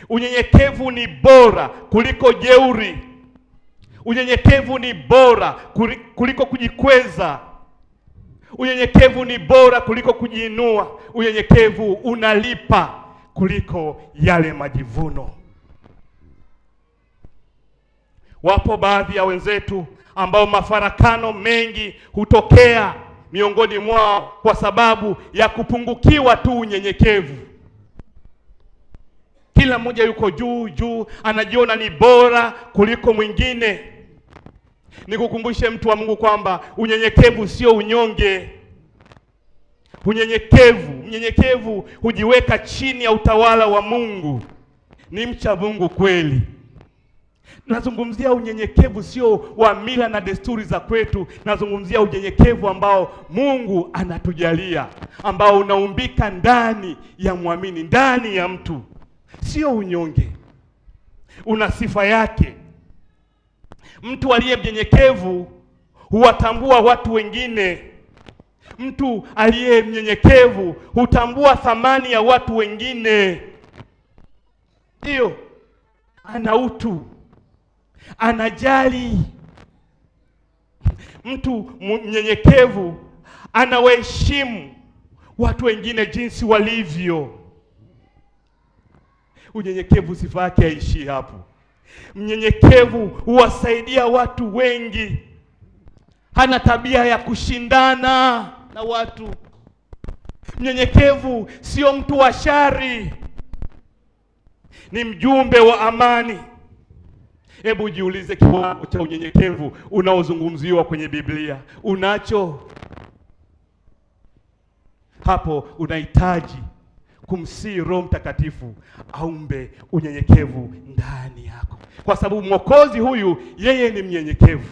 Unyenyekevu ni bora kuliko jeuri. Unyenyekevu ni bora kuliko kujikweza. Unyenyekevu ni bora kuliko kujiinua. Unyenyekevu unalipa kuliko yale majivuno. Wapo baadhi ya wenzetu ambao mafarakano mengi hutokea miongoni mwao kwa sababu ya kupungukiwa tu unyenyekevu. Kila mmoja yuko juu, anajiona ni bora kuliko mwingine. Nikukumbushe mtu wa Mungu kwamba unyenyekevu sio unyonge. Mnyenyekevu hujiweka chini ya utawala wa Mungu. Ni mcha Mungu kweli. Nazungumzia unyenyekevu sio wa mila na desturi za kwetu. Nazungumzia unyenyekevu ambao Mungu anatujalia, ambao unaumbika ndani ya muamini, ndani ya mtu. Sio unyonge, una sifa yake. Mtu aliye mnyenyekevu huwatambua watu wengine. Mtu aliye mnyenyekevu hutambua thamani ya watu wengine. Ndio, ana utu, anajali. Mtu mnyenyekevu anawaheshimu watu wengine jinsi walivyo. Unyenyekevu sifa yake haishii hapo. Mnyenyekevu huwasaidia watu wengi. Hana tabia ya kushindana na watu. Mnyenyekevu sio mtu wa shari, ni mjumbe wa amani. Hebu jiulize, kiwango cha unyenyekevu unaozungumziwa kwenye Biblia unacho? Hapo unahitaji kumsihi Roho Mtakatifu aumbe unyenyekevu ndani yako, kwa sababu Mwokozi huyu yeye ni mnyenyekevu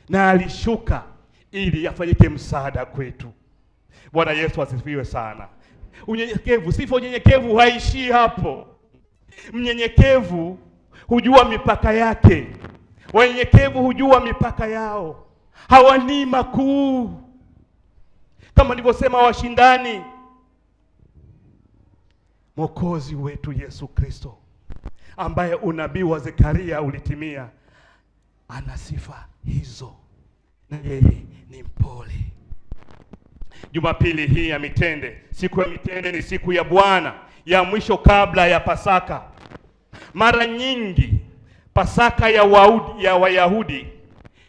na alishuka ili afanyike msaada kwetu. Bwana Yesu asifiwe sana. Unyenyekevu, sifa unyenyekevu haishii hapo. Mnyenyekevu hujua mipaka yake. Wanyenyekevu hujua mipaka yao, hawanii makuu. Kama nilivyosema, washindani. Mwokozi wetu Yesu Kristo, ambaye unabii wa Zekaria ulitimia, ana sifa hizo, na yeye ni mpole. Jumapili hii ya mitende, siku ya mitende ni siku ya Bwana, ya mwisho kabla ya Pasaka. Mara nyingi Pasaka ya Wayahudi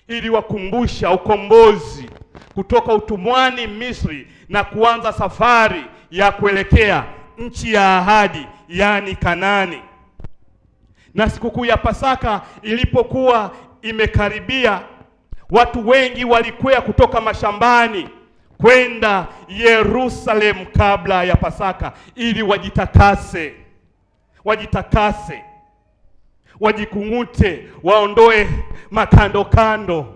iliwakumbusha ukombozi kutoka utumwani Misri na kuanza safari ya kuelekea nchi ya ahadi, yani Kanaani. Na sikukuu ya Pasaka ilipokuwa imekaribia, watu wengi walikwea kutoka mashambani kwenda Yerusalemu kabla ya Pasaka ili wajitakase, wajikungute, waondoe makando kando,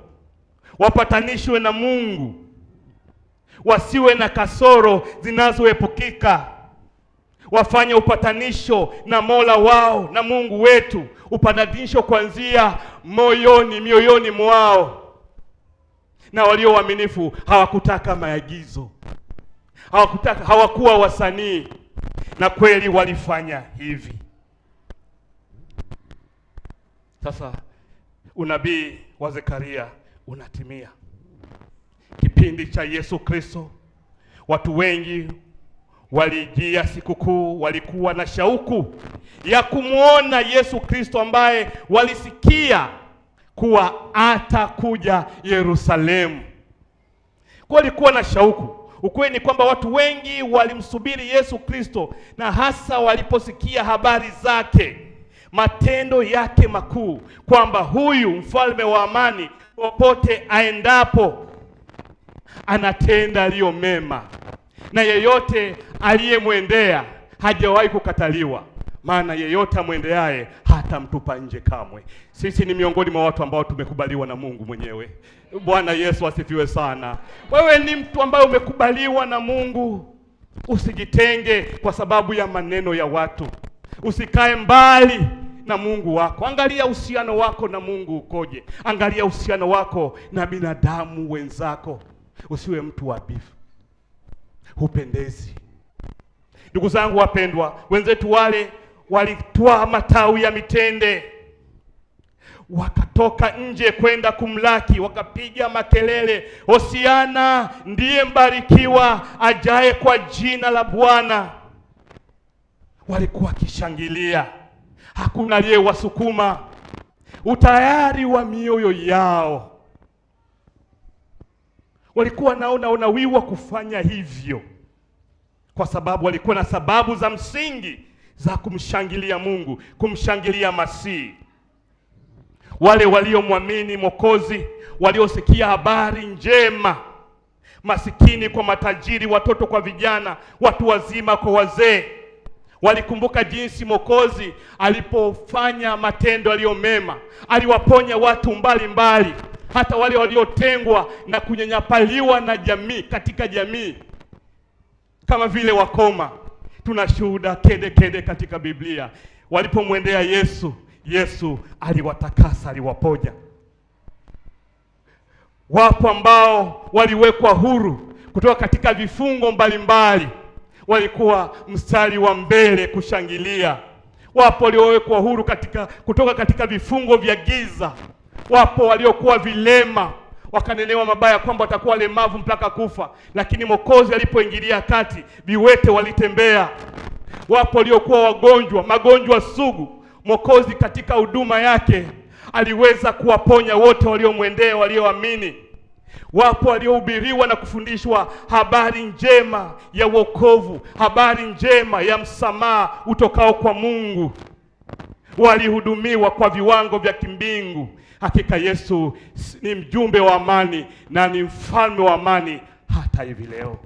wapatanishwe na Mungu, wasiwe na kasoro zinazoepukika, wafanye upatanisho na Mola wao na Mungu wetu, upatanisho kuanzia mioyoni mwao. Na walio waaminifu hawakutaka maagizo, hawakuwa wasanii, na kweli walifanya hivi. Sasa unabii wa Zekaria unatimia. Kipindi cha Yesu Kristo, watu wengi walijia sikukuu, walikuwa na shauku ya kumuona Yesu Kristo, ambaye walisikia kuwa atakuja Yerusalemu. Kwa walikuwa na shauku. Ukweli ni kwamba watu wengi walimsubiri Yesu Kristo, na hasa waliposikia habari zake, matendo yake makuu, kwamba huyu mfalme wa amani popote aendapo anatenda aliyo mema, na yeyote aliyemwendea hajawahi kukataliwa, maana yeyote amwendeaye hatamtupa nje kamwe. Sisi ni miongoni mwa watu ambao tumekubaliwa na Mungu mwenyewe. Bwana Yesu asifiwe sana. Wewe ni mtu ambaye umekubaliwa na Mungu. Usijitenge kwa sababu ya maneno ya watu. Usikae mbali na Mungu wako. Angalia uhusiano wako na Mungu ukoje. Angalia uhusiano wako na binadamu wenzako. Usiwe mtu wa bifu. Hupendezi. Ndugu zangu wapendwa, wenzetu wale walitwaa matawi ya mitende, wakatoka nje kwenda kumlaki, wakapiga makelele, Hosiana, ndiye mbarikiwa ajaye kwa jina la Bwana. Walikuwa kishangilia, hakuna aliyewasukuma, utayari wa mioyo yao. Walikuwa naona wiwa kufanya hivyo, kwa sababu walikuwa na sababu za msingi za kumshangilia Mungu, kumshangilia Masihi. Wale waliomwamini Mwokozi, waliosikia habari njema, masikini kwa matajiri, watoto kwa vijana, watu wazima kwa wazee, walikumbuka jinsi Mwokozi alipofanya matendo aliyo mema. Aliwaponya watu mbalimbali, hata wale waliotengwa na kunyanyapaliwa na jamii, katika jamii, kama vile wakoma. Tunashuhuda kede katika Biblia. Walipomwendea Yesu, Yesu aliwatakasa, aliwaponya. Wapo ambao waliwekwa huru kutoka katika vifungo mbalimbali, walikuwa mstari wa mbele kushangilia. Wapo waliowekwa huru kutoka katika vifungo vya giza. Wapo waliokuwa vilema, wakanenewa mabaya kwamba watakuwa walemavu mpaka kufa, lakini Mwokozi alipoingilia kati, viwete walitembea. wapo waliokuwa wagonjwa, magonjwa sugu. Mwokozi katika huduma yake aliweza kuwaponya wote waliomwendea, walioamini. Wapo waliohubiriwa na kufundishwa habari njema ya wokovu, habari njema ya msamaha utokao kwa Mungu. Walihudumiwa kwa viwango vya kimbingu. Hakika Yesu ni mjumbe wa amani na ni mfalme wa amani hata hivi leo.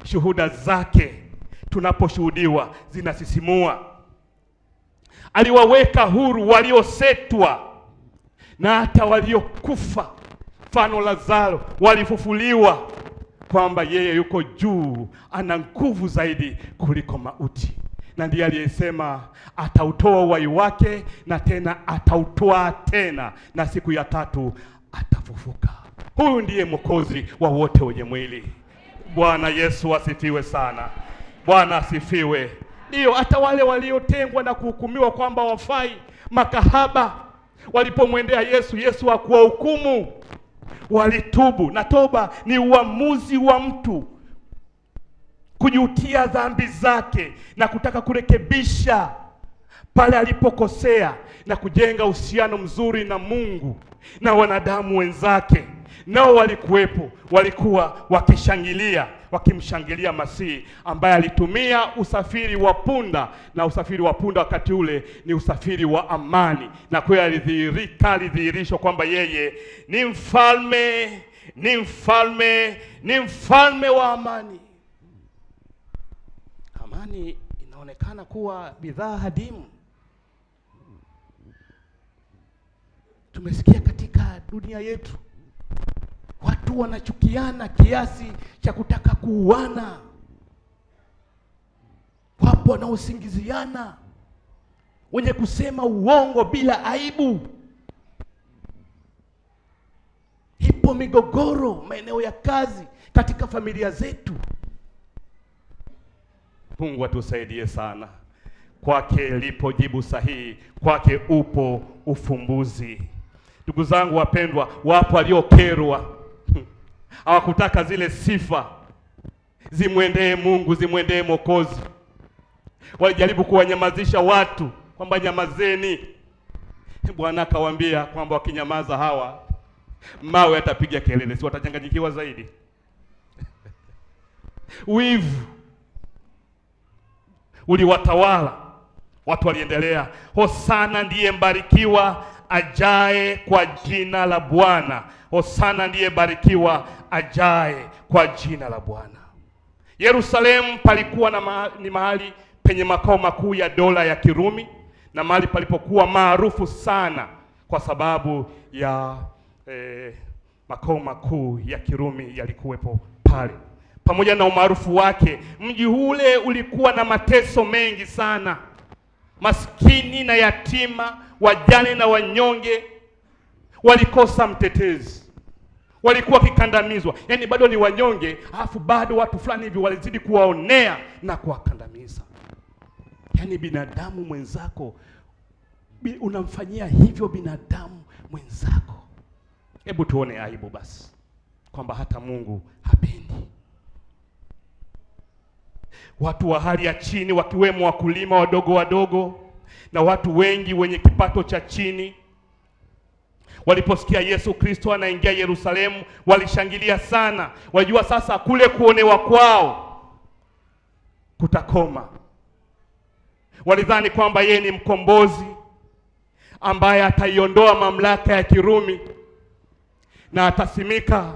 Shuhuda zake tunaposhuhudiwa zinasisimua. Aliwaweka huru waliosetwa na hata waliokufa. Mfano Lazaro, walifufuliwa, kwamba yeye yuko juu, ana nguvu zaidi kuliko mauti, na ndiye aliyesema atautoa uhai wake na tena atautoa tena, na siku ya tatu atafufuka. Huyu ndiye Mwokozi wa wote wenye mwili. Bwana Yesu asifiwe sana. Bwana asifiwe. Ndio, hata wale waliotengwa na kuhukumiwa kwamba wafai, makahaba, walipomwendea Yesu, Yesu hakuwahukumu. Walitubu, na toba ni uamuzi wa mtu kujutia dhambi zake na kutaka kurekebisha pale alipokosea na kujenga uhusiano mzuri na Mungu na wanadamu wenzake. Nao walikuwepo, walikuwa wakimshangilia Masihi ambaye alitumia usafiri wa punda, na usafiri wa punda wakati ule ni usafiri wa amani, na kwa alidhihirishwa kwamba yeye ni mfalme wa amani. Amani inaonekana kuwa bidhaa hadimu. Tumesikia katika dunia yetu watu wanachukiana kiasi cha kutaka kuuana. Wapo wanaosingiziana, wenye kusema uongo bila aibu. Ipo migogoro maeneo ya kazi, katika familia zetu. Mungu atusaidie sana. Kwake lipo jibu sahihi, kwake upo ufumbuzi. Ndugu zangu wapendwa, wapo waliokerwa hawakutaka zile sifa zimwendee Mungu, zimwendee Mwokozi. Walijaribu kuwanyamazisha watu kwamba nyamazeni. Bwana akawaambia kwamba wakinyamaza hawa, mawe yatapiga kelele, si watachanganyikiwa zaidi? Wivu uliwatawala. Watu waliendelea, Hosana ndiye mbarikiwa ajaye kwa jina la Bwana. Hosana ndiye barikiwa ajaye kwa jina la Bwana. Yerusalemu palikuwa ni mahali penye makao makuu ya dola ya Kirumi, na mahali palipokuwa maarufu sana kwa sababu ya makao makuu ya Kirumi yalikuwepo pale. Pamoja na umaarufu wake, mji ule ulikuwa na mateso mengi sana. Maskini na yatima, wajane na wanyonge walikosa mtetezi, walikuwa kikandamizwa. Yaani bado ni wanyonge, alafu bado watu fulani hivi walizidi kuwaonea na kuwakandamiza. Yaani binadamu mwenzako unamfanyia hivyo binadamu mwenzako. Hebu tuone aibu basi kwamba hata Mungu hapendi. Watu wa hali ya chini, wakiwemo wakulima wadogo na watu wengi wenye kipato cha chini, waliposikia Yesu Kristo anaingia Yerusalemu, walishangilia sana. Wajua sasa kule kuonewa kwao kutakoma. Walidhani kwamba yeye ni mkombozi ambaye ataiondoa mamlaka ya Kirumi na atasimika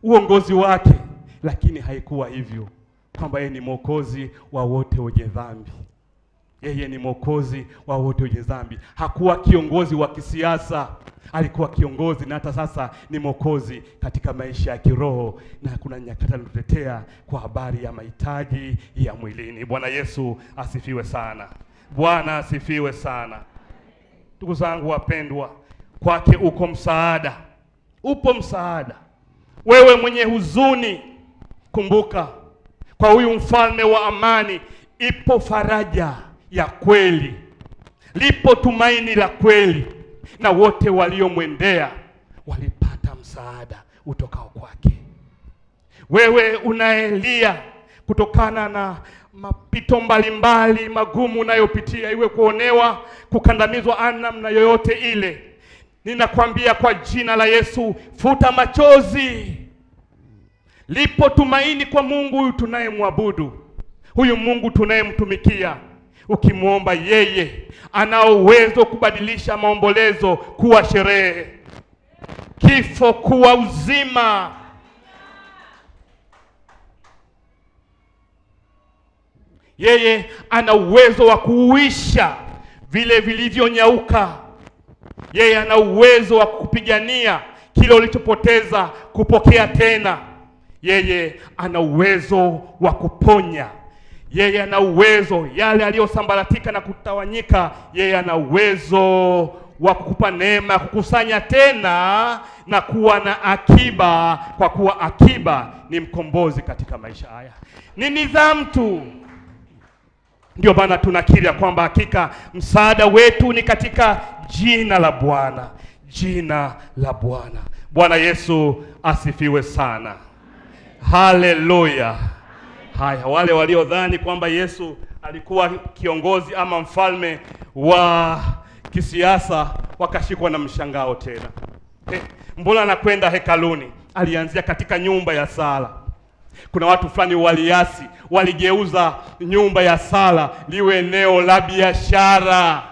uongozi wake, lakini haikuwa hivyo, kwamba yeye ni mwokozi wa wote wenye dhambi. Yeye ni mwokozi wa wote wenye dhambi. Hakuwa kiongozi wa kisiasa, alikuwa kiongozi, na hata sasa ni mwokozi katika maisha ya kiroho, na kuna nyakati anatutetea kwa habari ya mahitaji ya mwilini. Bwana Yesu asifiwe sana. Bwana asifiwe sana. Ndugu zangu wapendwa, kwake uko msaada. Upo msaada. Wewe mwenye huzuni, kumbuka kwa huyu mfalme wa amani ipo faraja ya kweli, lipo tumaini la kweli, na wote waliomwendea walipata msaada utokao kwake. Wewe unaelia kutokana na mapito mbalimbali magumu unayopitia, iwe kuonewa, kukandamizwa namna yoyote ile, ninakwambia kwa jina la Yesu, futa machozi. Lipo tumaini kwa Mungu huyu tunayemwabudu, huyu Mungu tunayemtumikia. Ukimwomba yeye, anao uwezo kubadilisha maombolezo kuwa sherehe, kifo kuwa uzima. Yeye ana uwezo wa kuuisha vile vilivyonyauka. Yeye ana uwezo wa kupigania kile ulichopoteza kupokea tena. Yeye ana uwezo wa kuponya. Yeye ana uwezo yale aliyosambaratika na kutawanyika. Yeye ana uwezo wa kukupa neema ya kukusanya tena na kuwa na akiba, kwa kuwa akiba ni mkombozi katika maisha haya. Ni nidhamu tu. Ndio maana tunakiri ya kwamba hakika msaada wetu ni katika jina la Bwana. Jina la Bwana. Bwana Yesu asifiwe sana. Haleluya. Haya, wale waliodhani kwamba Yesu alikuwa kiongozi ama mfalme wa kisiasa wakashikwa na mshangao tena. Mbona anakwenda hekaluni? Alianzia katika nyumba ya sala. Kuna watu fulani waliasi, waligeuza nyumba ya sala liwe eneo la biashara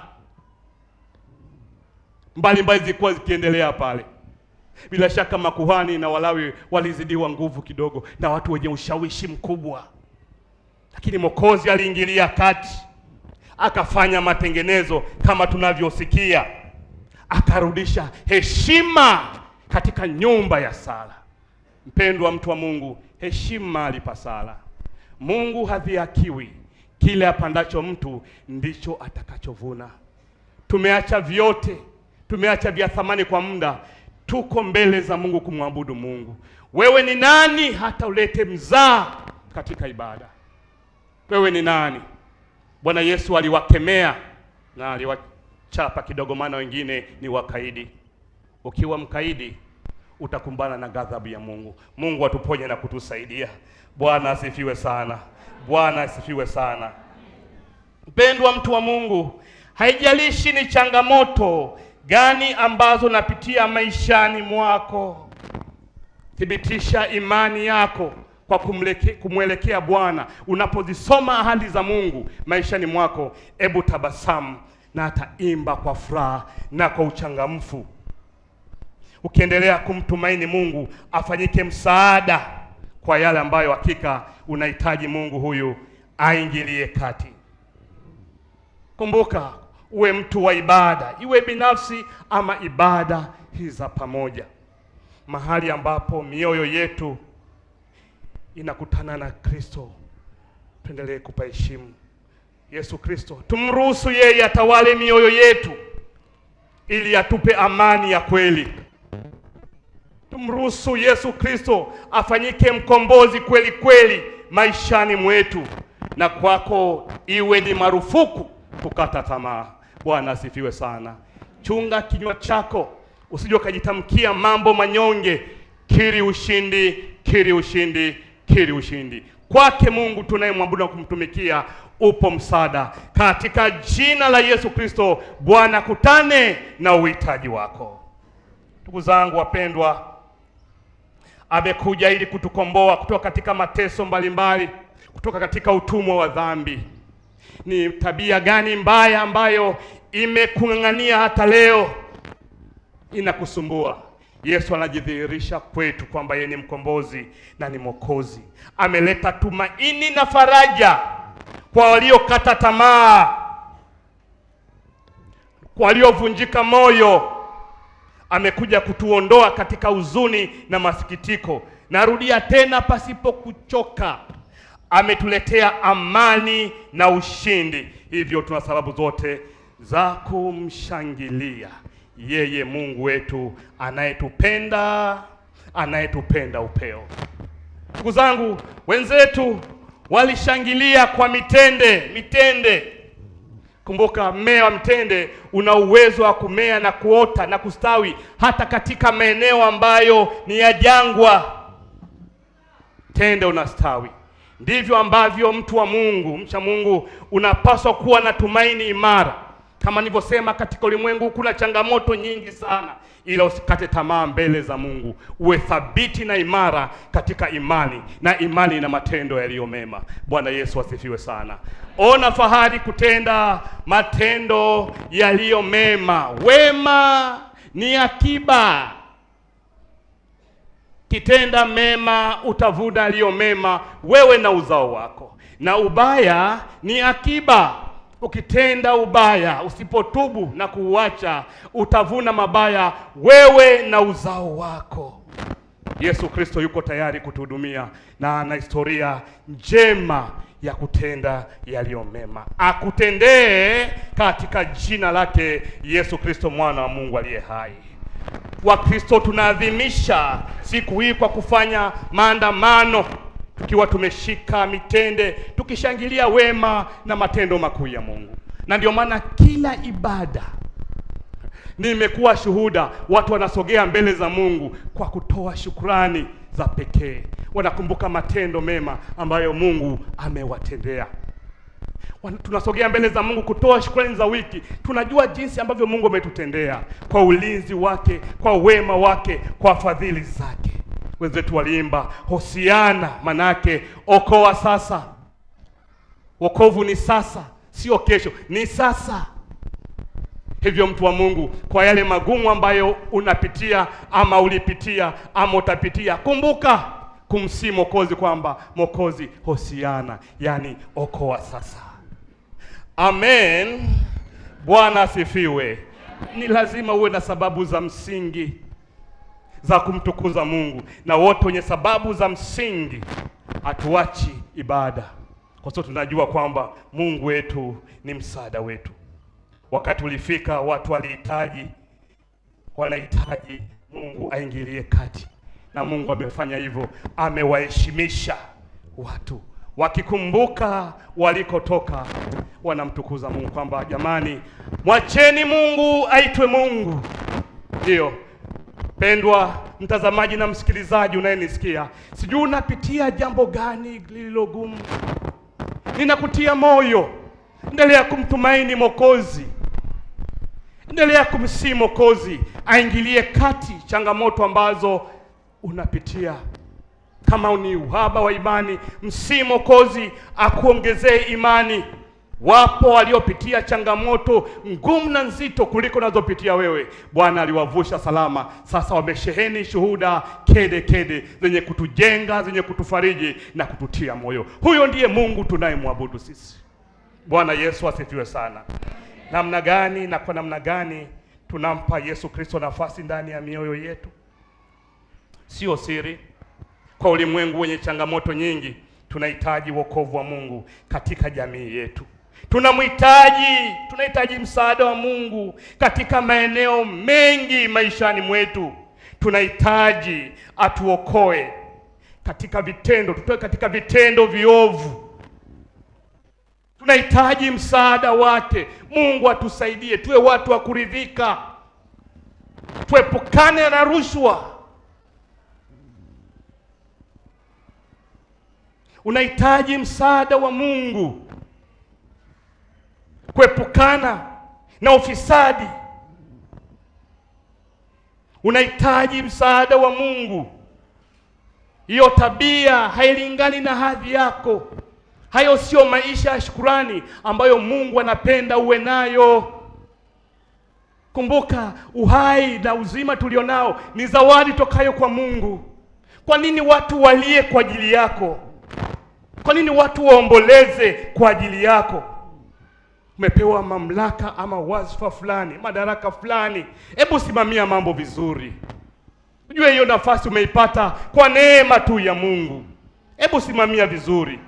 mbalimbali zilikuwa zikiendelea pale. Bila shaka makuhani na Walawi walizidiwa nguvu kidogo na watu wenye ushawishi mkubwa, lakini Mwokozi aliingilia kati, akafanya matengenezo kama tunavyosikia, akarudisha heshima katika nyumba ya sala. Mpendwa mtu wa Mungu, heshima alipasala. Mungu hadhihakiwi, kile apandacho mtu ndicho atakachovuna. Tumeacha vyote, tumeacha vya thamani kwa muda, tuko mbele za Mungu kumwabudu Mungu. Wewe ni nani hata ulete mzaa katika ibada? Wewe ni nani? Bwana Yesu aliwakemea na aliwachapa kidogo, maana wengine ni wakaidi. Ukiwa mkaidi utakumbana na ghadhabu ya Mungu. Mungu atuponye na kutusaidia. Bwana asifiwe sana. Bwana asifiwe sana. Mpendwa mtu wa Mungu, haijalishi ni changamoto gani ambazo napitia maishani mwako, thibitisha imani yako kwa kumwelekea Bwana. Unapozisoma ahadi za Mungu maishani mwako, ebu tabasamu na ataimba kwa furaha na kwa uchangamfu. Ukiendelea kumtumaini Mungu, afanyike msaada kwa yale ambayo hakika unahitaji Mungu huyu aingilie kati. Kumbuka, uwe mtu wa ibada, iwe binafsi ama ibada hizi za pamoja, mahali ambapo mioyo yetu inakutana na Kristo. Tuendelee kupa heshima Yesu Kristo. Tumruhusu yeye atawale mioyo yetu ili atupe amani ya kweli. Tumruhusu Yesu Kristo afanyike mkombozi kweli kweli maishani mwetu, na kwako iwe ni marufuku kukata tamaa. Bwana asifiwe sana. Chunga kinywa chako, usije ukajitamkia mambo manyonge. Kiri ushindi, kiri ushindi, kiri ushindi. Kwake Mungu tunayemwabudu na kumtumikia upo msaada. Katika jina la Yesu Kristo, Bwana kutane na uhitaji wako. Ndugu zangu wapendwa, amekuja ili kutukomboa kutoka katika mateso mbalimbali, kutoka katika utumwa wa dhambi. Ni tabia gani mbaya ambayo imekung'ang'ania hata leo inakusumbua? Yesu anajidhihirisha kwetu kwamba yeye ni mkombozi na ni Mwokozi. Ameleta tumaini na faraja kwa waliokata tamaa, kwa waliovunjika moyo. Amekuja kutuondoa katika huzuni na masikitiko. Narudia tena, pasipo kuchoka. Ametuletea amani na ushindi. Hivyo tuna sababu zote za kumshangilia yeye Mungu wetu anayetupenda, anayetupenda upeo. Ndugu zangu, wenzetu walishangilia kwa mitende. Kumbuka, mmea wa mtende una uwezo wa kumea na kuota na kustawi hata katika maeneo ambayo ni ya jangwa. Tende unastawi. ndivyo ambavyo mtu wa Mungu, mcha Mungu, unapaswa kuwa na tumaini imara. Kama nilivyosema, katika ulimwengu kuna changamoto nyingi sana, ila usikate tamaa mbele za Mungu. Uwe thabiti na imara katika imani, na imani na matendo yaliyo mema. Bwana Yesu asifiwe sana. Ona fahari kutenda matendo yaliyo mema. Wema ni akiba. Kitenda mema utavuna yaliyo mema, wewe na uzao wako. Na ubaya ni akiba. Ukitenda ubaya, usipotubu na kuuacha, utavuna mabaya, wewe na uzao wako. Yesu Kristo yuko tayari kutuhudumia na ana historia njema ya kutenda yaliyo mema. Akutendee katika jina lake Yesu Kristo, mwana wa Mungu aliye hai. Wakristo tunaadhimisha siku hii kwa kufanya maandamano, tukiwa tumeshika mitende, tukishangilia wema na matendo makuu ya Mungu. Na ndio maana kila ibada nimekuwa shuhuda, watu wanasogea mbele za Mungu kwa kutoa shukrani za pekee. Wanakumbuka matendo mema ambayo Mungu amewatendea. Tunasogea mbele za Mungu kutoa shukrani za wiki. Tunajua jinsi ambavyo Mungu ametutendea, kwa ulinzi wake, kwa wema wake, kwa fadhili zake. Wenzetu waliimba Hosiana, manake okoa sasa. Wokovu ni sasa, sio kesho, ni sasa. Hivyo mtu wa Mungu, kwa yale magumu ambayo unapitia ama ulipitia ama utapitia, kumbuka kumsihi Mwokozi kwamba Mwokozi Hosiana, yani okoa sasa. Amen. Bwana asifiwe. Ni lazima uwe na sababu za msingi za kumtukuza Mungu, na wote wenye sababu za msingi hatuachi ibada, kwa sababu tunajua kwamba Mungu wetu ni msaada wetu. Wakati ulifika, watu wanahitaji Mungu aingilie kati, na Mungu amefanya hivyo. Amewaheshimisha watu, wakikumbuka walikotoka, wanamtukuza Mungu kwamba jamani, mwacheni Mungu aitwe Mungu. Ndio pendwa mtazamaji na msikilizaji unayenisikia, sijui unapitia jambo gani lililogumu. Ninakutia moyo, endelea kumtumaini Mwokozi, endelea kumsihi Mwokozi aingilie kati changamoto ambazo unapitia. Kama ni uhaba wa imani, msihi Mwokozi akuongezee imani. Wapo waliopitia changamoto ngumu na nzito kuliko unazopitia wewe. Bwana aliwavusha salama. Sasa wamesheheni shuhuda kede zenye kutujenga, zenye kutufariji na kututia moyo. Huyo ndiye Mungu tunayemwabudu sisi. Bwana Yesu asifiwe sana. Namna gani na kwa namna gani tunampa Yesu Kristo nafasi ndani ya mioyo yetu? Sio siri, kwa ulimwengu wenye changamoto nyingi, tunahitaji wokovu wa Mungu katika jamii yetu. Tunahitaji msaada wa Mungu katika maeneo mengi maishani mwetu. Tunahitaji atuokoe katika vitendo, tutoe katika vitendo viovu. Tunahitaji msaada wake. Mungu atusaidie tuwe watu wa kuridhika, tuepukane na rushwa. Unahitaji msaada wa Mungu kuepukana na ufisadi. Unahitaji msaada wa Mungu. Hiyo tabia hailingani na hadhi yako. Hayo sio maisha ya shukrani ambayo Mungu anapenda uwe nayo. Kumbuka, uhai na uzima tulionao ni zawadi tokayo kwa Mungu. Kwa nini watu walie kwa ajili yako? Kwa nini watu waomboleze kwa ajili yako? Umepewa mamlaka ama wadhifa fulani, madaraka fulani. Hebu simamia mambo vizuri. Ujue hiyo nafasi umeipata kwa neema tu ya Mungu. Hebu simamia vizuri.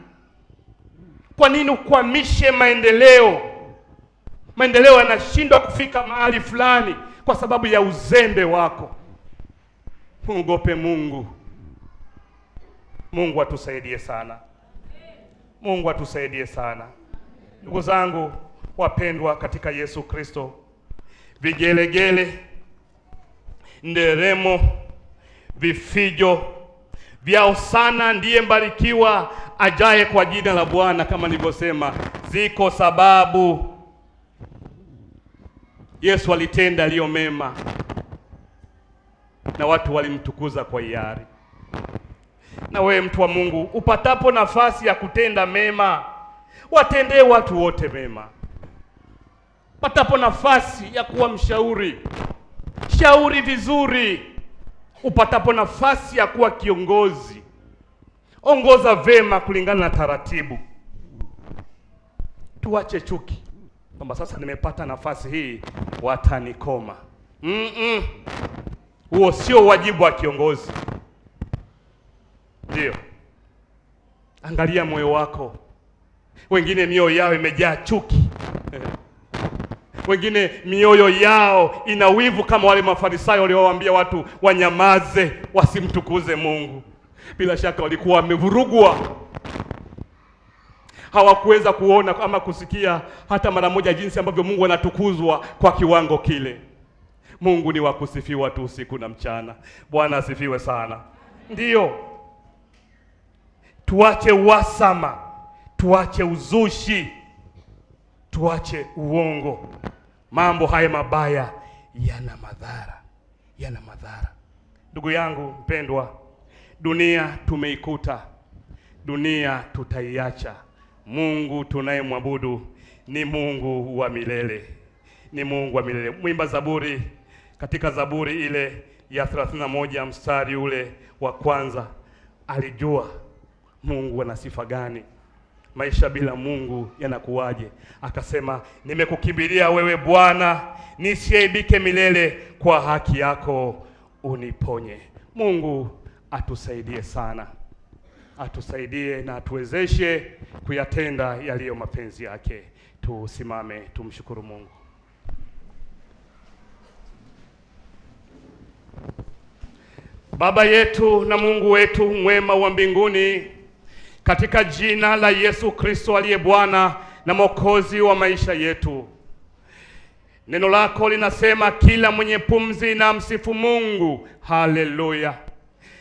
Kwa nini ukwamishe maendeleo? Maendeleo yanashindwa kufika mahali fulani kwa sababu ya uzembe wako. Muogope Mungu. Mungu atusaidie sana. Mungu atusaidie sana. Ndugu zangu wapendwa katika Yesu Kristo, vigelegele, nderemo, vifijo vya Hosana ndiye mbarikiwa ajaye kwa jina la Bwana. Kama nilivyosema, ziko sababu Yesu alitenda aliyo mema na watu walimtukuza kwa hiari. Na wewe mtu wa Mungu, upatapo nafasi ya kutenda mema, watendee watu wote mema. Patapo nafasi ya kuwa mshauri, shauri vizuri. Upatapo nafasi ya kuwa kiongozi, ongoza vema kulingana na taratibu. Tuache chuki kwamba sasa nimepata nafasi hii watanikoma. Huo sio wajibu wa kiongozi. Ndio, angalia moyo wako. Wengine mioyo yao imejaa chuki. Wengine mioyo yao ina wivu kama wale Mafarisayo waliowaambia watu wanyamaze wasimtukuze Mungu. Bila shaka walikuwa wamevurugwa. Hawakuweza kuona ama kusikia hata mara moja jinsi ambavyo Mungu anatukuzwa kwa kiwango kile. Mungu ni wa kusifiwa tu usiku na mchana. Bwana asifiwe sana. Ndiyo, tuache uhasama, tuache uzushi, tuache uongo. Mambo haya mabaya yana madhara. Ndugu yangu mpendwa, dunia tumeikuta, dunia tutaiacha. Mungu tunayemwabudu ni Mungu wa milele, ni Mungu wa milele. Mwimba Zaburi, katika Zaburi ile ya 31 mstari ule wa kwanza, alijua Mungu ana sifa gani, maisha bila Mungu yanakuwaje. Akasema, nimekukimbilia wewe Bwana, nisiaibike milele, kwa haki yako uniponye. Mungu atusaidie sana, atusaidie na atuwezeshe kuyatenda yaliyo mapenzi yake. Tusimame tumshukuru Mungu. Baba yetu na Mungu wetu mwema wa mbinguni, katika jina la Yesu Kristo aliye Bwana na Mwokozi wa maisha yetu, neno lako linasema kila mwenye pumzi na msifu Mungu. Haleluya!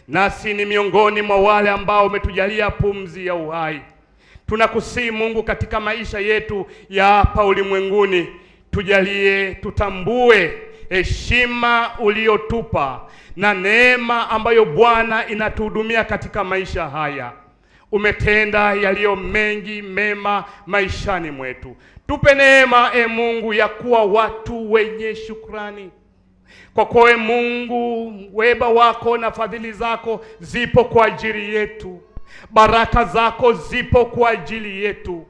Nasi ni miongoni mwa wale ambao umetujalia pumzi ya uhai. Tunakusihi Mungu, katika maisha yetu ya hapa ulimwenguni, tujalie tutambue heshima uliotupa na neema ambayo Bwana inatuhudumia katika maisha haya. Umetenda yaliyo mengi mema maishani mwetu. Tupe neema Mungu ya kuwa watu wenye shukrani. Kwa kuwa Mungu, wema wako na fadhili zako zipo kwa ajili yetu. Baraka zako zipo kwa ajili yetu.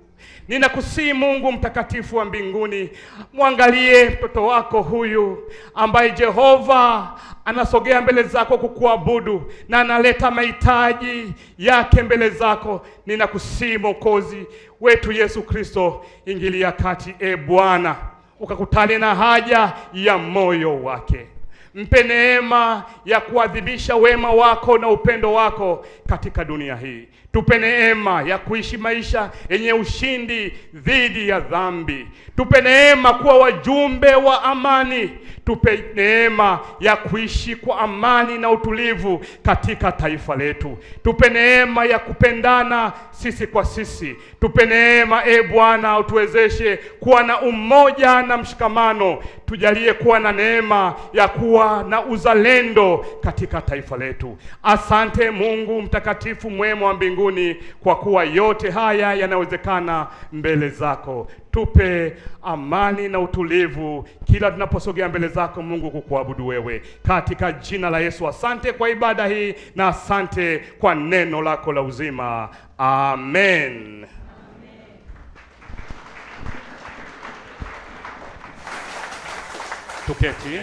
Ninakusihi Mungu mtakatifu wa mbinguni, mwangalie mtoto wako huyu ambaye Jehova anasogea mbele zako kukuabudu na analeta mahitaji yake mbele zako. Ninakusihi Mwokozi wetu Yesu Kristo, ingilia kati Bwana, ukakutane na haja ya moyo wake. Mpe neema ya kuadhibisha wema wako na upendo wako katika dunia hii. Tupe neema ya kuishi maisha yenye ushindi dhidi ya dhambi. Tupe neema kuwa wajumbe wa amani. Tupe neema ya kuishi kwa amani na utulivu katika taifa letu. Tupe neema ya kupendana sisi kwa sisi. Tupe neema Bwana, utuwezeshe kuwa na umoja na mshikamano. Tujalie kuwa na neema ya kuwa na uzalendo katika taifa letu. Asante Mungu mtakatifu mwema wa mbinguni, kwa kuwa yote haya yanawezekana mbele zako. Tupe amani na utulivu kila tunaposogea mbele zako Mungu kukuabudu wewe, katika jina la Yesu. Asante kwa ibada hii na asante kwa neno lako la uzima. Amen. Tuketi.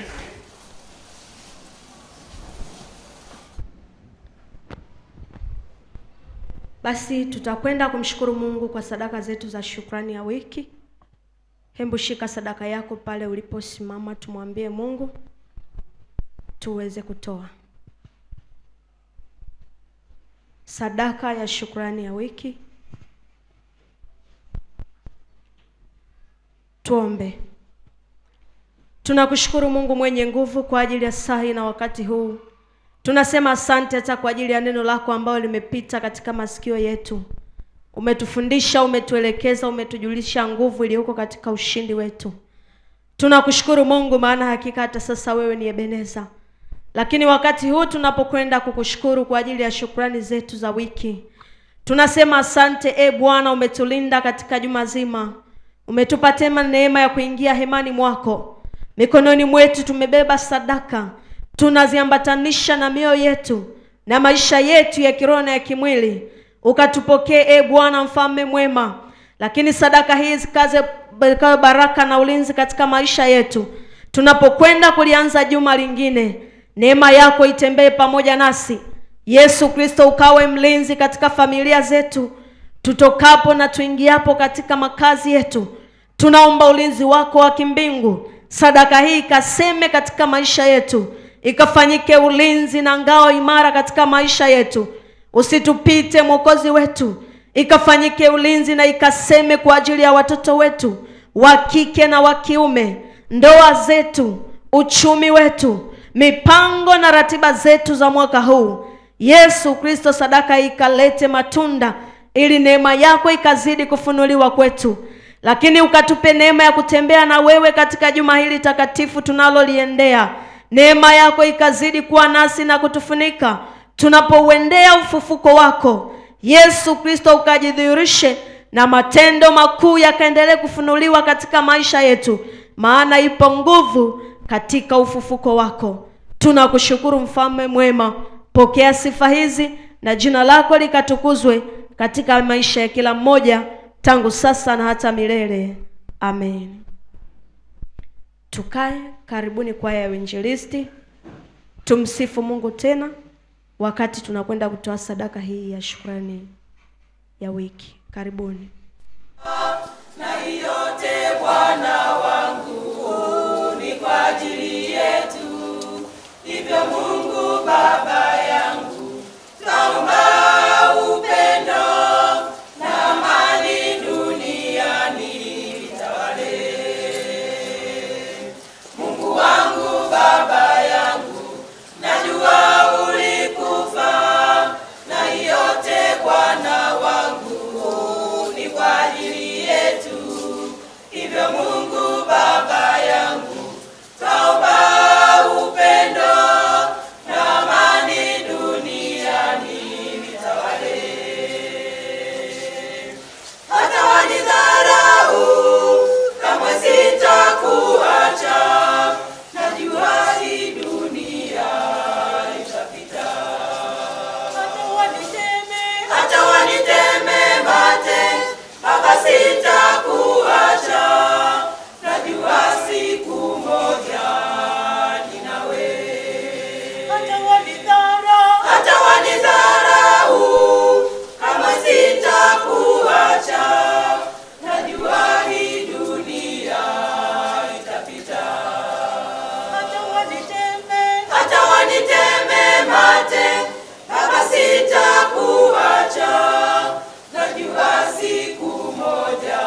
Basi tutakwenda kumshukuru Mungu kwa sadaka zetu za shukrani ya wiki. Hembu shika sadaka yako pale uliposimama, tumwambie Mungu tuweze kutoa sadaka ya shukrani ya wiki. Tuombe. Tunakushukuru Mungu mwenye nguvu kwa ajili ya saa hii na wakati huu. Tunasema asante hata kwa ajili ya neno lako ambalo limepita katika masikio yetu. umetufundisha, umetuelekeza, umetujulisha nguvu iliyoko katika ushindi wetu. Tunakushukuru Mungu, maana hakika hata sasa wewe ni Ebeneza. Lakini wakati huu tunapokwenda kukushukuru kwa ajili ya shukrani zetu za wiki, tunasema asante Bwana, umetulinda katika juma zima. Umetupa tena neema ya kuingia hemani mwako. Mikononi mwetu tumebeba sadaka, tunaziambatanisha na mioyo yetu na maisha yetu ya kiroho na ya kimwili. Ukatupokee Bwana, mfalme mwema. Lakini sadaka hii zikaze baraka na ulinzi katika maisha yetu. Tunapokwenda kulianza juma lingine, neema yako itembee pamoja nasi. Yesu Kristo, ukawe mlinzi katika familia zetu, tutokapo na tuingiapo katika makazi yetu. Tunaomba ulinzi wako wa kimbingu. Sadaka hii ikaseme katika maisha yetu, ikafanyike ulinzi na ngao imara katika maisha yetu. Usitupite Mwokozi wetu, ikafanyike ulinzi na ikaseme kwa ajili ya watoto wetu wa kike na wa kiume, ndoa zetu, uchumi wetu, mipango na ratiba zetu za mwaka huu. Yesu Kristo, sadaka ikalete matunda ili neema yako ikazidi kufunuliwa kwetu. Lakini ukatupe neema ya kutembea na wewe katika juma hili takatifu tunaloliendea. Neema yako ikazidi kuwa nasi na kutufunika tunapouendea ufufuko wako. Yesu Kristo, ukajidhihirishe na matendo makuu yakaendelee kufunuliwa katika maisha yetu, maana ipo nguvu katika ufufuko wako. Tunakushukuru mfalme mwema. Pokea sifa hizi na jina lako likatukuzwe katika maisha ya kila mmoja tangu sasa na hata milele. Amen. Tukae. Karibuni kwaya ya uinjilisti. Tumsifu Mungu tena wakati tunakwenda kutoa sadaka hii ya shukrani ya wiki. Karibuni. Na yote Bwana wangu ni kwa ajili yetu, hivyo Mungu Baba yangu, twaomba upendo na amani duniani vitawale. Mungu wangu, Baba yangu, najua ulikufa, na yote Bwana wangu ni kwa ajili yetu, hivyo Mungu Baba yangu, twaomba upendo na amani duniani vitawale. Hata wanidharau, kamwe sitakuacha, najua hii dunia itapita. Hata waniteme mate, Baba sitakuacha, najua siku moja ninawe. Hata wanidharau, kama sitakuacha, najua hii dunia itapita. Hata waniteme mate, Baba sitakuacha, najua siku moja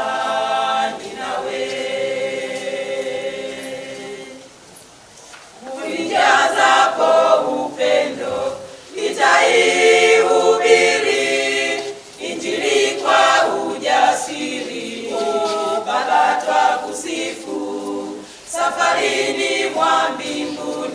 ninawe. Unijazapo upendo, nitaihubiri Injili kwa ujasiri. Baba twakusifu, safarini mwa mbinguni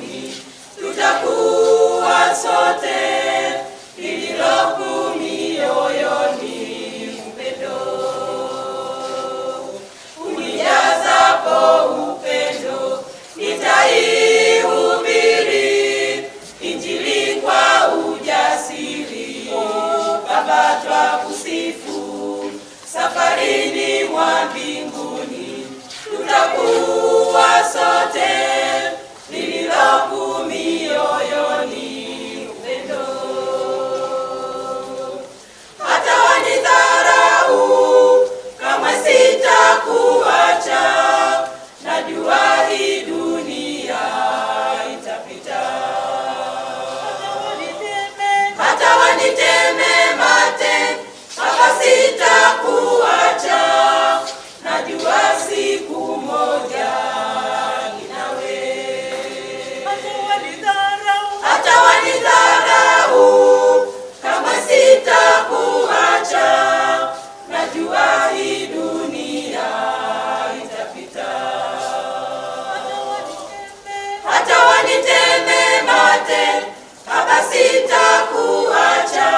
sitakuacha,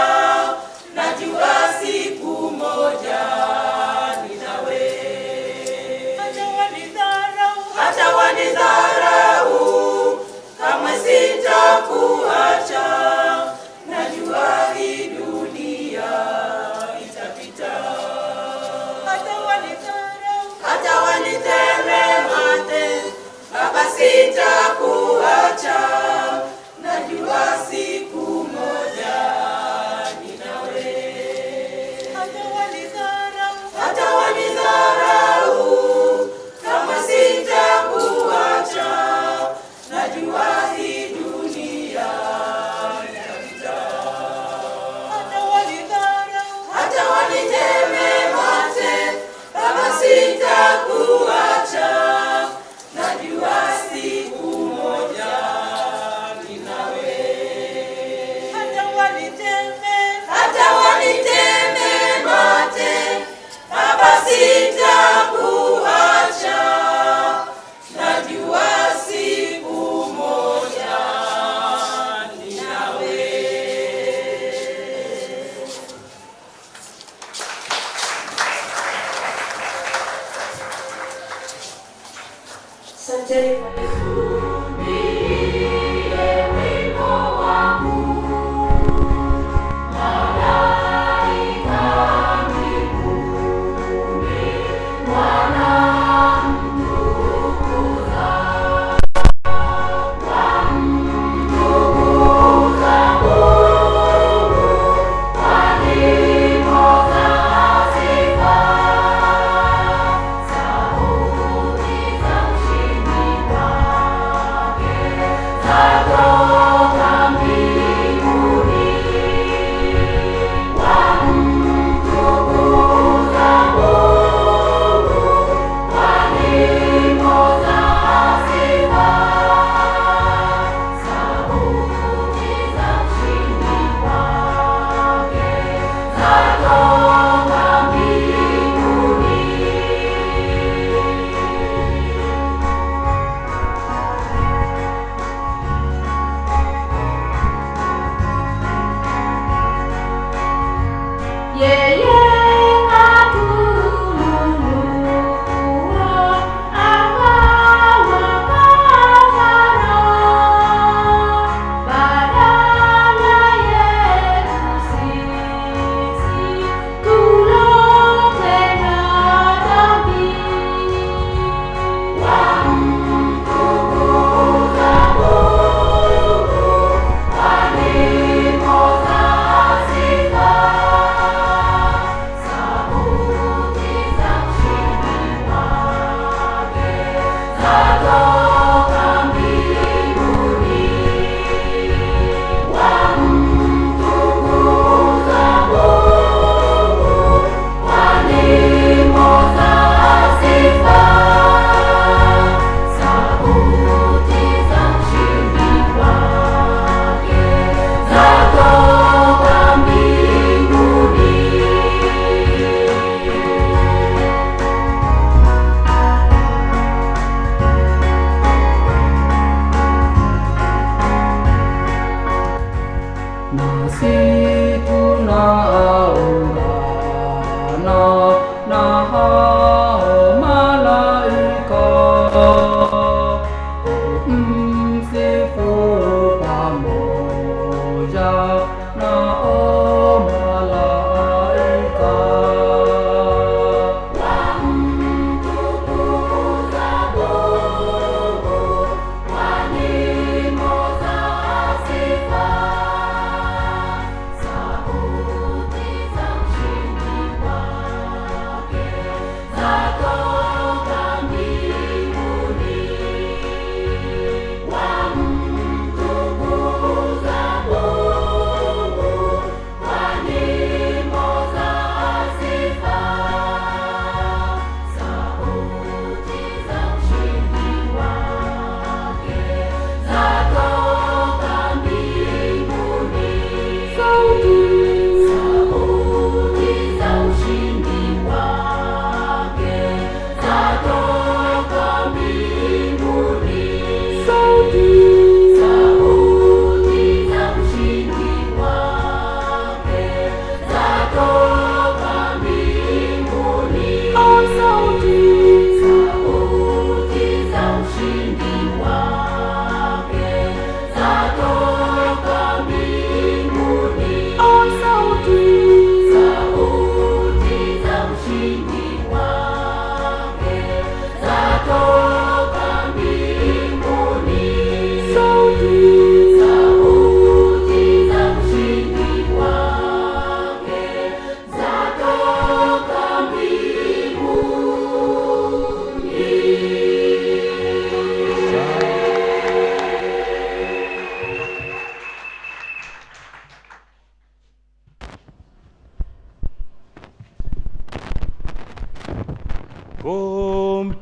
najua siku moja ni nawe. Hata wanidharau, kamwe sitakuacha, najua hii dunia itapita. Hata waniteme mate, Baba sitakuacha, najua siku moja ni nawe. Hata wanidharau, kama sitakuacha, najua hii dunia itapita. Hata waniteme mate, kama sitakuacha, najua siku moja ni nawe. Hata waniteme mate, Baba sitakuacha, najua siku moja ni nawe. Asanteni kwa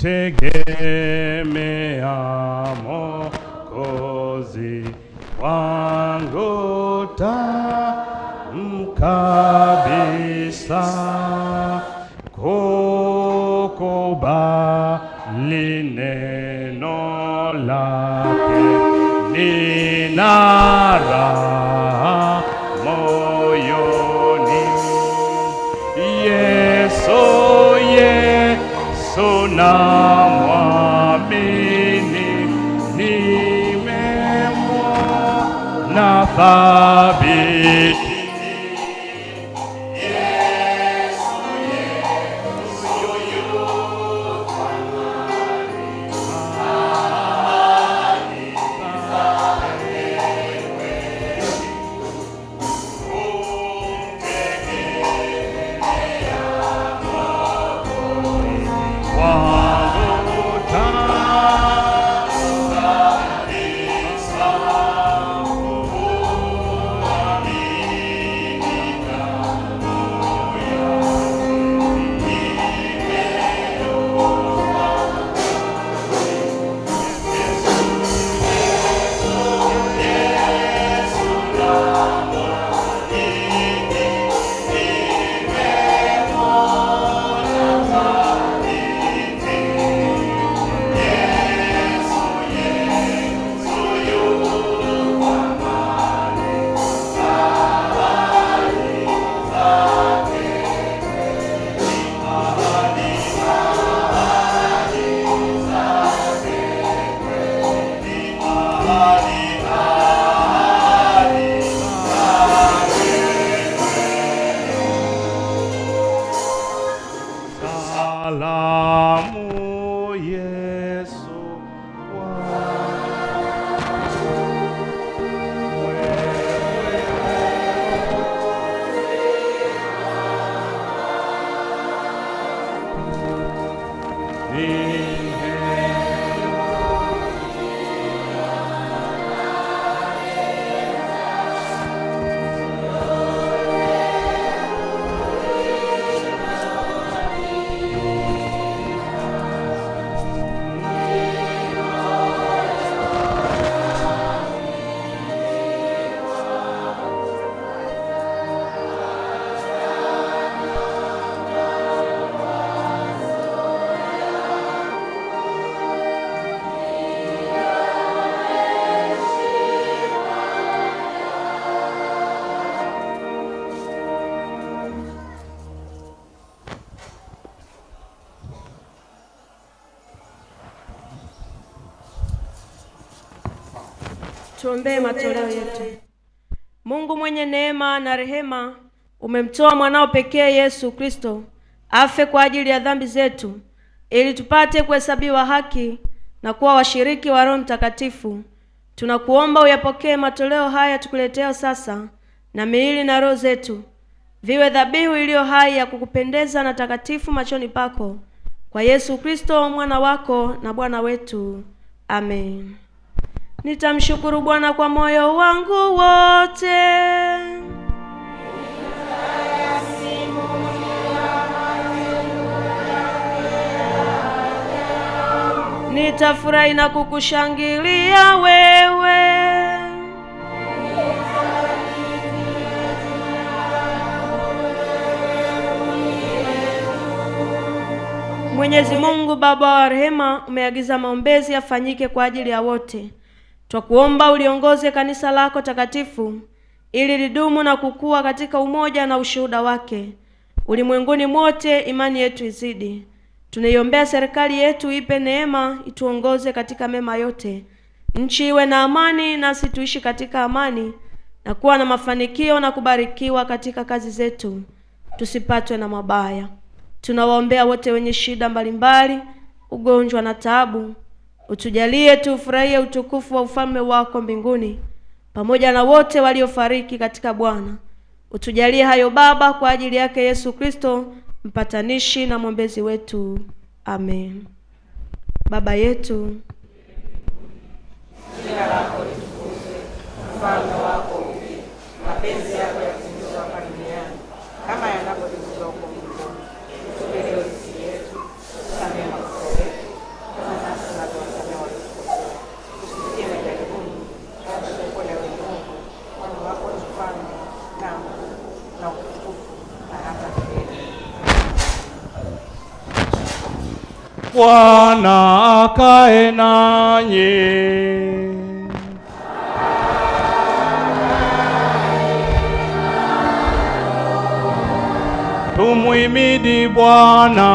kumtegemea Mwokozi wangu tamu kabisa, kukubali neno lake, nina raha moyoni. Yesu namwamini, nimemwona thabiti. Salamu Yesu Tuombee matoleo yetu. Mungu mwenye neema na rehema, umemtoa mwanao pekee Yesu Kristo afe kwa ajili ya dhambi zetu, ili tupate kuhesabiwa haki na kuwa washiriki wa Roho Mtakatifu. Tunakuomba uyapokee matoleo haya tukuleteo sasa, na miili na roho zetu viwe dhabihu iliyo hai ya kukupendeza na takatifu machoni pako, kwa Yesu Kristo mwana wako na Bwana wetu. Amen. Nitamshukuru Bwana kwa moyo wangu wote. Nitafurahi na kukushangilia wewe. Mwenyezi Mungu Baba wa rehema, umeagiza maombezi yafanyike kwa ajili ya wote. Twakuomba uliongoze kanisa lako takatifu ili lidumu na kukua katika umoja na ushuhuda wake. Ulimwenguni mote imani yetu izidi. Tunaiombea serikali yetu, ipe neema, ituongoze katika mema yote. Nchi iwe na amani, nasi tuishi katika amani na kuwa na mafanikio na kubarikiwa katika kazi zetu, tusipatwe na mabaya. Tunawaombea wote wenye shida mbalimbali, ugonjwa na taabu. Utujalie tufurahie utukufu wa ufalme wako mbinguni, pamoja na wote waliofariki katika Bwana. Utujalie hayo Baba, kwa ajili yake Yesu Kristo, mpatanishi na mwombezi wetu. Amen. Baba yetu, jina lako litukuzwe, ufalme wako uje, mapenzi yako yatimizwe hapa duniani kama yanavyotimizwa huko mbinguni. Tupe leo riziki yetu, tusamehe makosa yetu Bwana akae nanyi. Tumuhimidi Bwana.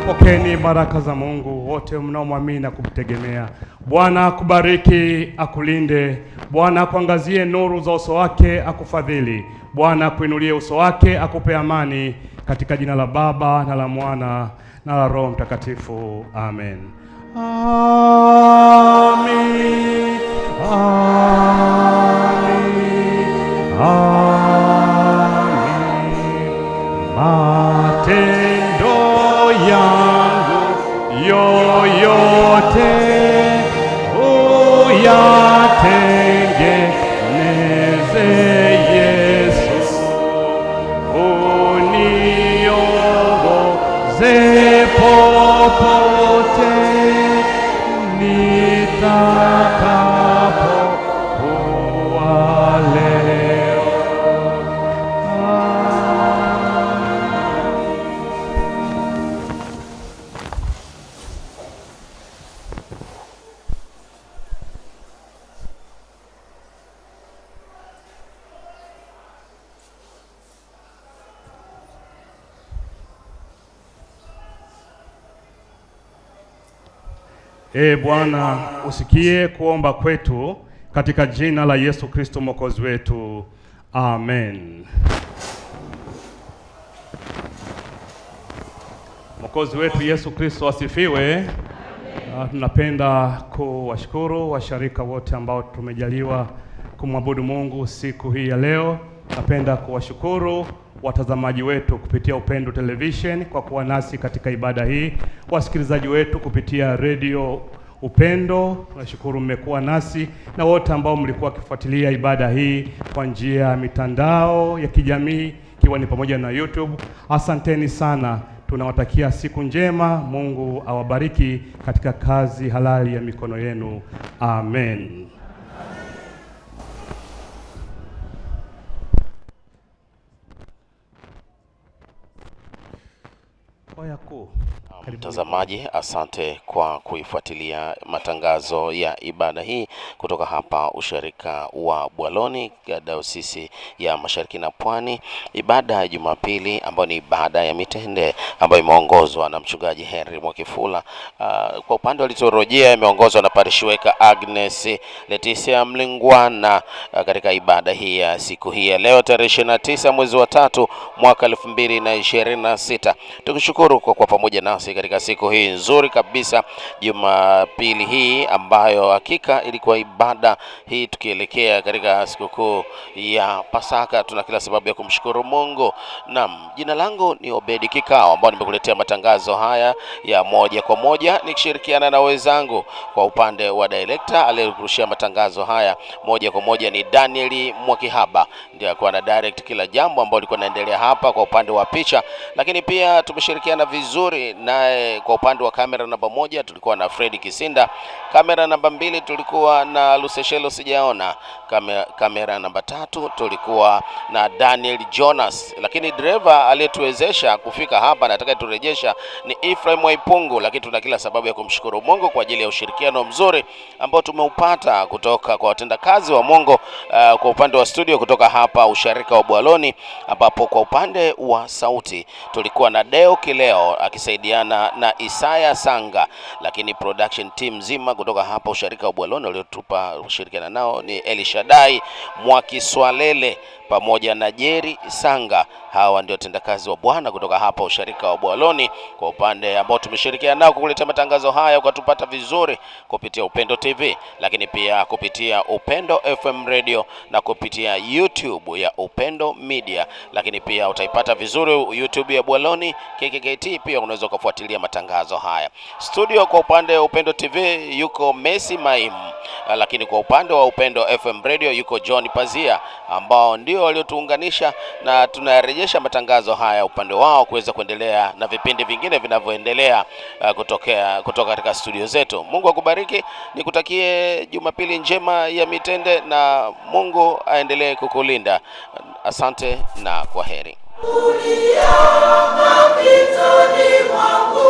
Pokeni baraka za Mungu wote mnaomwamini na kumtegemea. Bwana akubariki, akulinde. Bwana akuangazie nuru za uso wake, akufadhili. Bwana akuinulie uso wake, akupe amani. Katika jina la Baba na la Mwana na la Roho Mtakatifu. Amen. Amen. Amen. Amen. Matendo yangu yoyote uyatengeneze Yesu, uniongoze popote nitakapo kuwa leo. Bwana, usikie kuomba kwetu katika jina la Yesu Kristo Mwokozi wetu. Amen. Mwokozi wetu Yesu Kristo asifiwe. Tunapenda kuwashukuru washarika wote ambao tumejaliwa kumwabudu Mungu siku hii ya leo. Napenda kuwashukuru watazamaji wetu kupitia Upendo Television kwa kuwa nasi katika ibada hii, wasikilizaji wetu kupitia Radio Upendo, nashukuru mmekuwa nasi, na wote ambao mlikuwa kifuatilia ibada hii kwa njia ya mitandao ya kijamii ikiwa ni pamoja na YouTube. Asanteni sana. Tunawatakia siku njema. Mungu awabariki katika kazi halali ya mikono yenu. Amen. Mtazamaji, asante kwa kuifuatilia matangazo ya ibada hii kutoka hapa usharika wa Bwaloni, Dayosisi ya Mashariki na Pwani. Ibada ya Jumapili ambayo ni ibada ya mitende ambayo imeongozwa na mchungaji Henry Mwakifula. Kwa upande wa liturujia imeongozwa na Parishweka Agnes Leticia Mlingwana katika ibada hii ya siku hii ya leo tarehe 29 mwezi wa 3 mwaka 2026. Tukushukuru kwa pamoja nasi katika siku hii nzuri kabisa, Jumapili hii ambayo hakika ilikuwa ibada hii tukielekea katika sikukuu ya Pasaka. Tuna kila sababu ya kumshukuru Mungu. Naam, jina langu ni Obedi Kikao ambao nimekuletea matangazo haya ya moja kwa moja nikishirikiana na wenzangu. Kwa upande wa director aliyekurushia matangazo haya moja kwa moja ni Daniel Mwakihaba, ndiye alikuwa na direct kila jambo ambalo liko naendelea hapa kwa upande wa picha, lakini pia tumeshirikiana vizuri naye kwa upande wa kamera namba 1 tulikuwa na Fred Kisinda, kamera namba 2 tulikuwa na Luceshelo Sijaona, kamera namba 3 tulikuwa na Daniel Jonas, lakini driver aliyetuwezesha kufika hapa na atakayeturejesha ni Ephraim Waipungu. Lakini tuna kila sababu ya kumshukuru Mungu kwa ajili ya ushirikiano mzuri ambao tumeupata kutoka kwa watendakazi wa Mungu kwa upande wa studio kutoka hapa usharika wa Bwaloni, ambapo kwa upande wa sauti tulikuwa na Deo Kileo akisaidiana na Isaya Sanga, lakini production team nzima kutoka hapa usharika wa Bwaloni waliotupa ushirikiana nao ni Elishadai Mwakiswalele pamoja na Jerry Sanga. Hawa ndio tendakazi wa Bwana kutoka hapa usharika wa Bwaloni, kwa upande ambao tumeshirikiana nao kukuletea matangazo haya ukatupata vizuri kupitia Upendo TV, lakini pia kupitia Upendo FM Radio na kupitia YouTube ya Upendo Media, lakini pia utaipata vizuri YouTube ya Bwaloni KKKT. Pia unaweza kufuatilia matangazo haya. Studio kwa upande wa Upendo TV yuko Messi Maim, lakini kwa upande wa Upendo FM Radio yuko John Pazia, ambao ndio waliotuunganisha na tunarejesha matangazo haya upande wao kuweza kuendelea na vipindi vingine vinavyoendelea kutoka katika studio zetu. Mungu akubariki, nikutakie Jumapili njema ya mitende na Mungu aendelee kukulinda. Asante na kwaheri. Mapitoni mwangu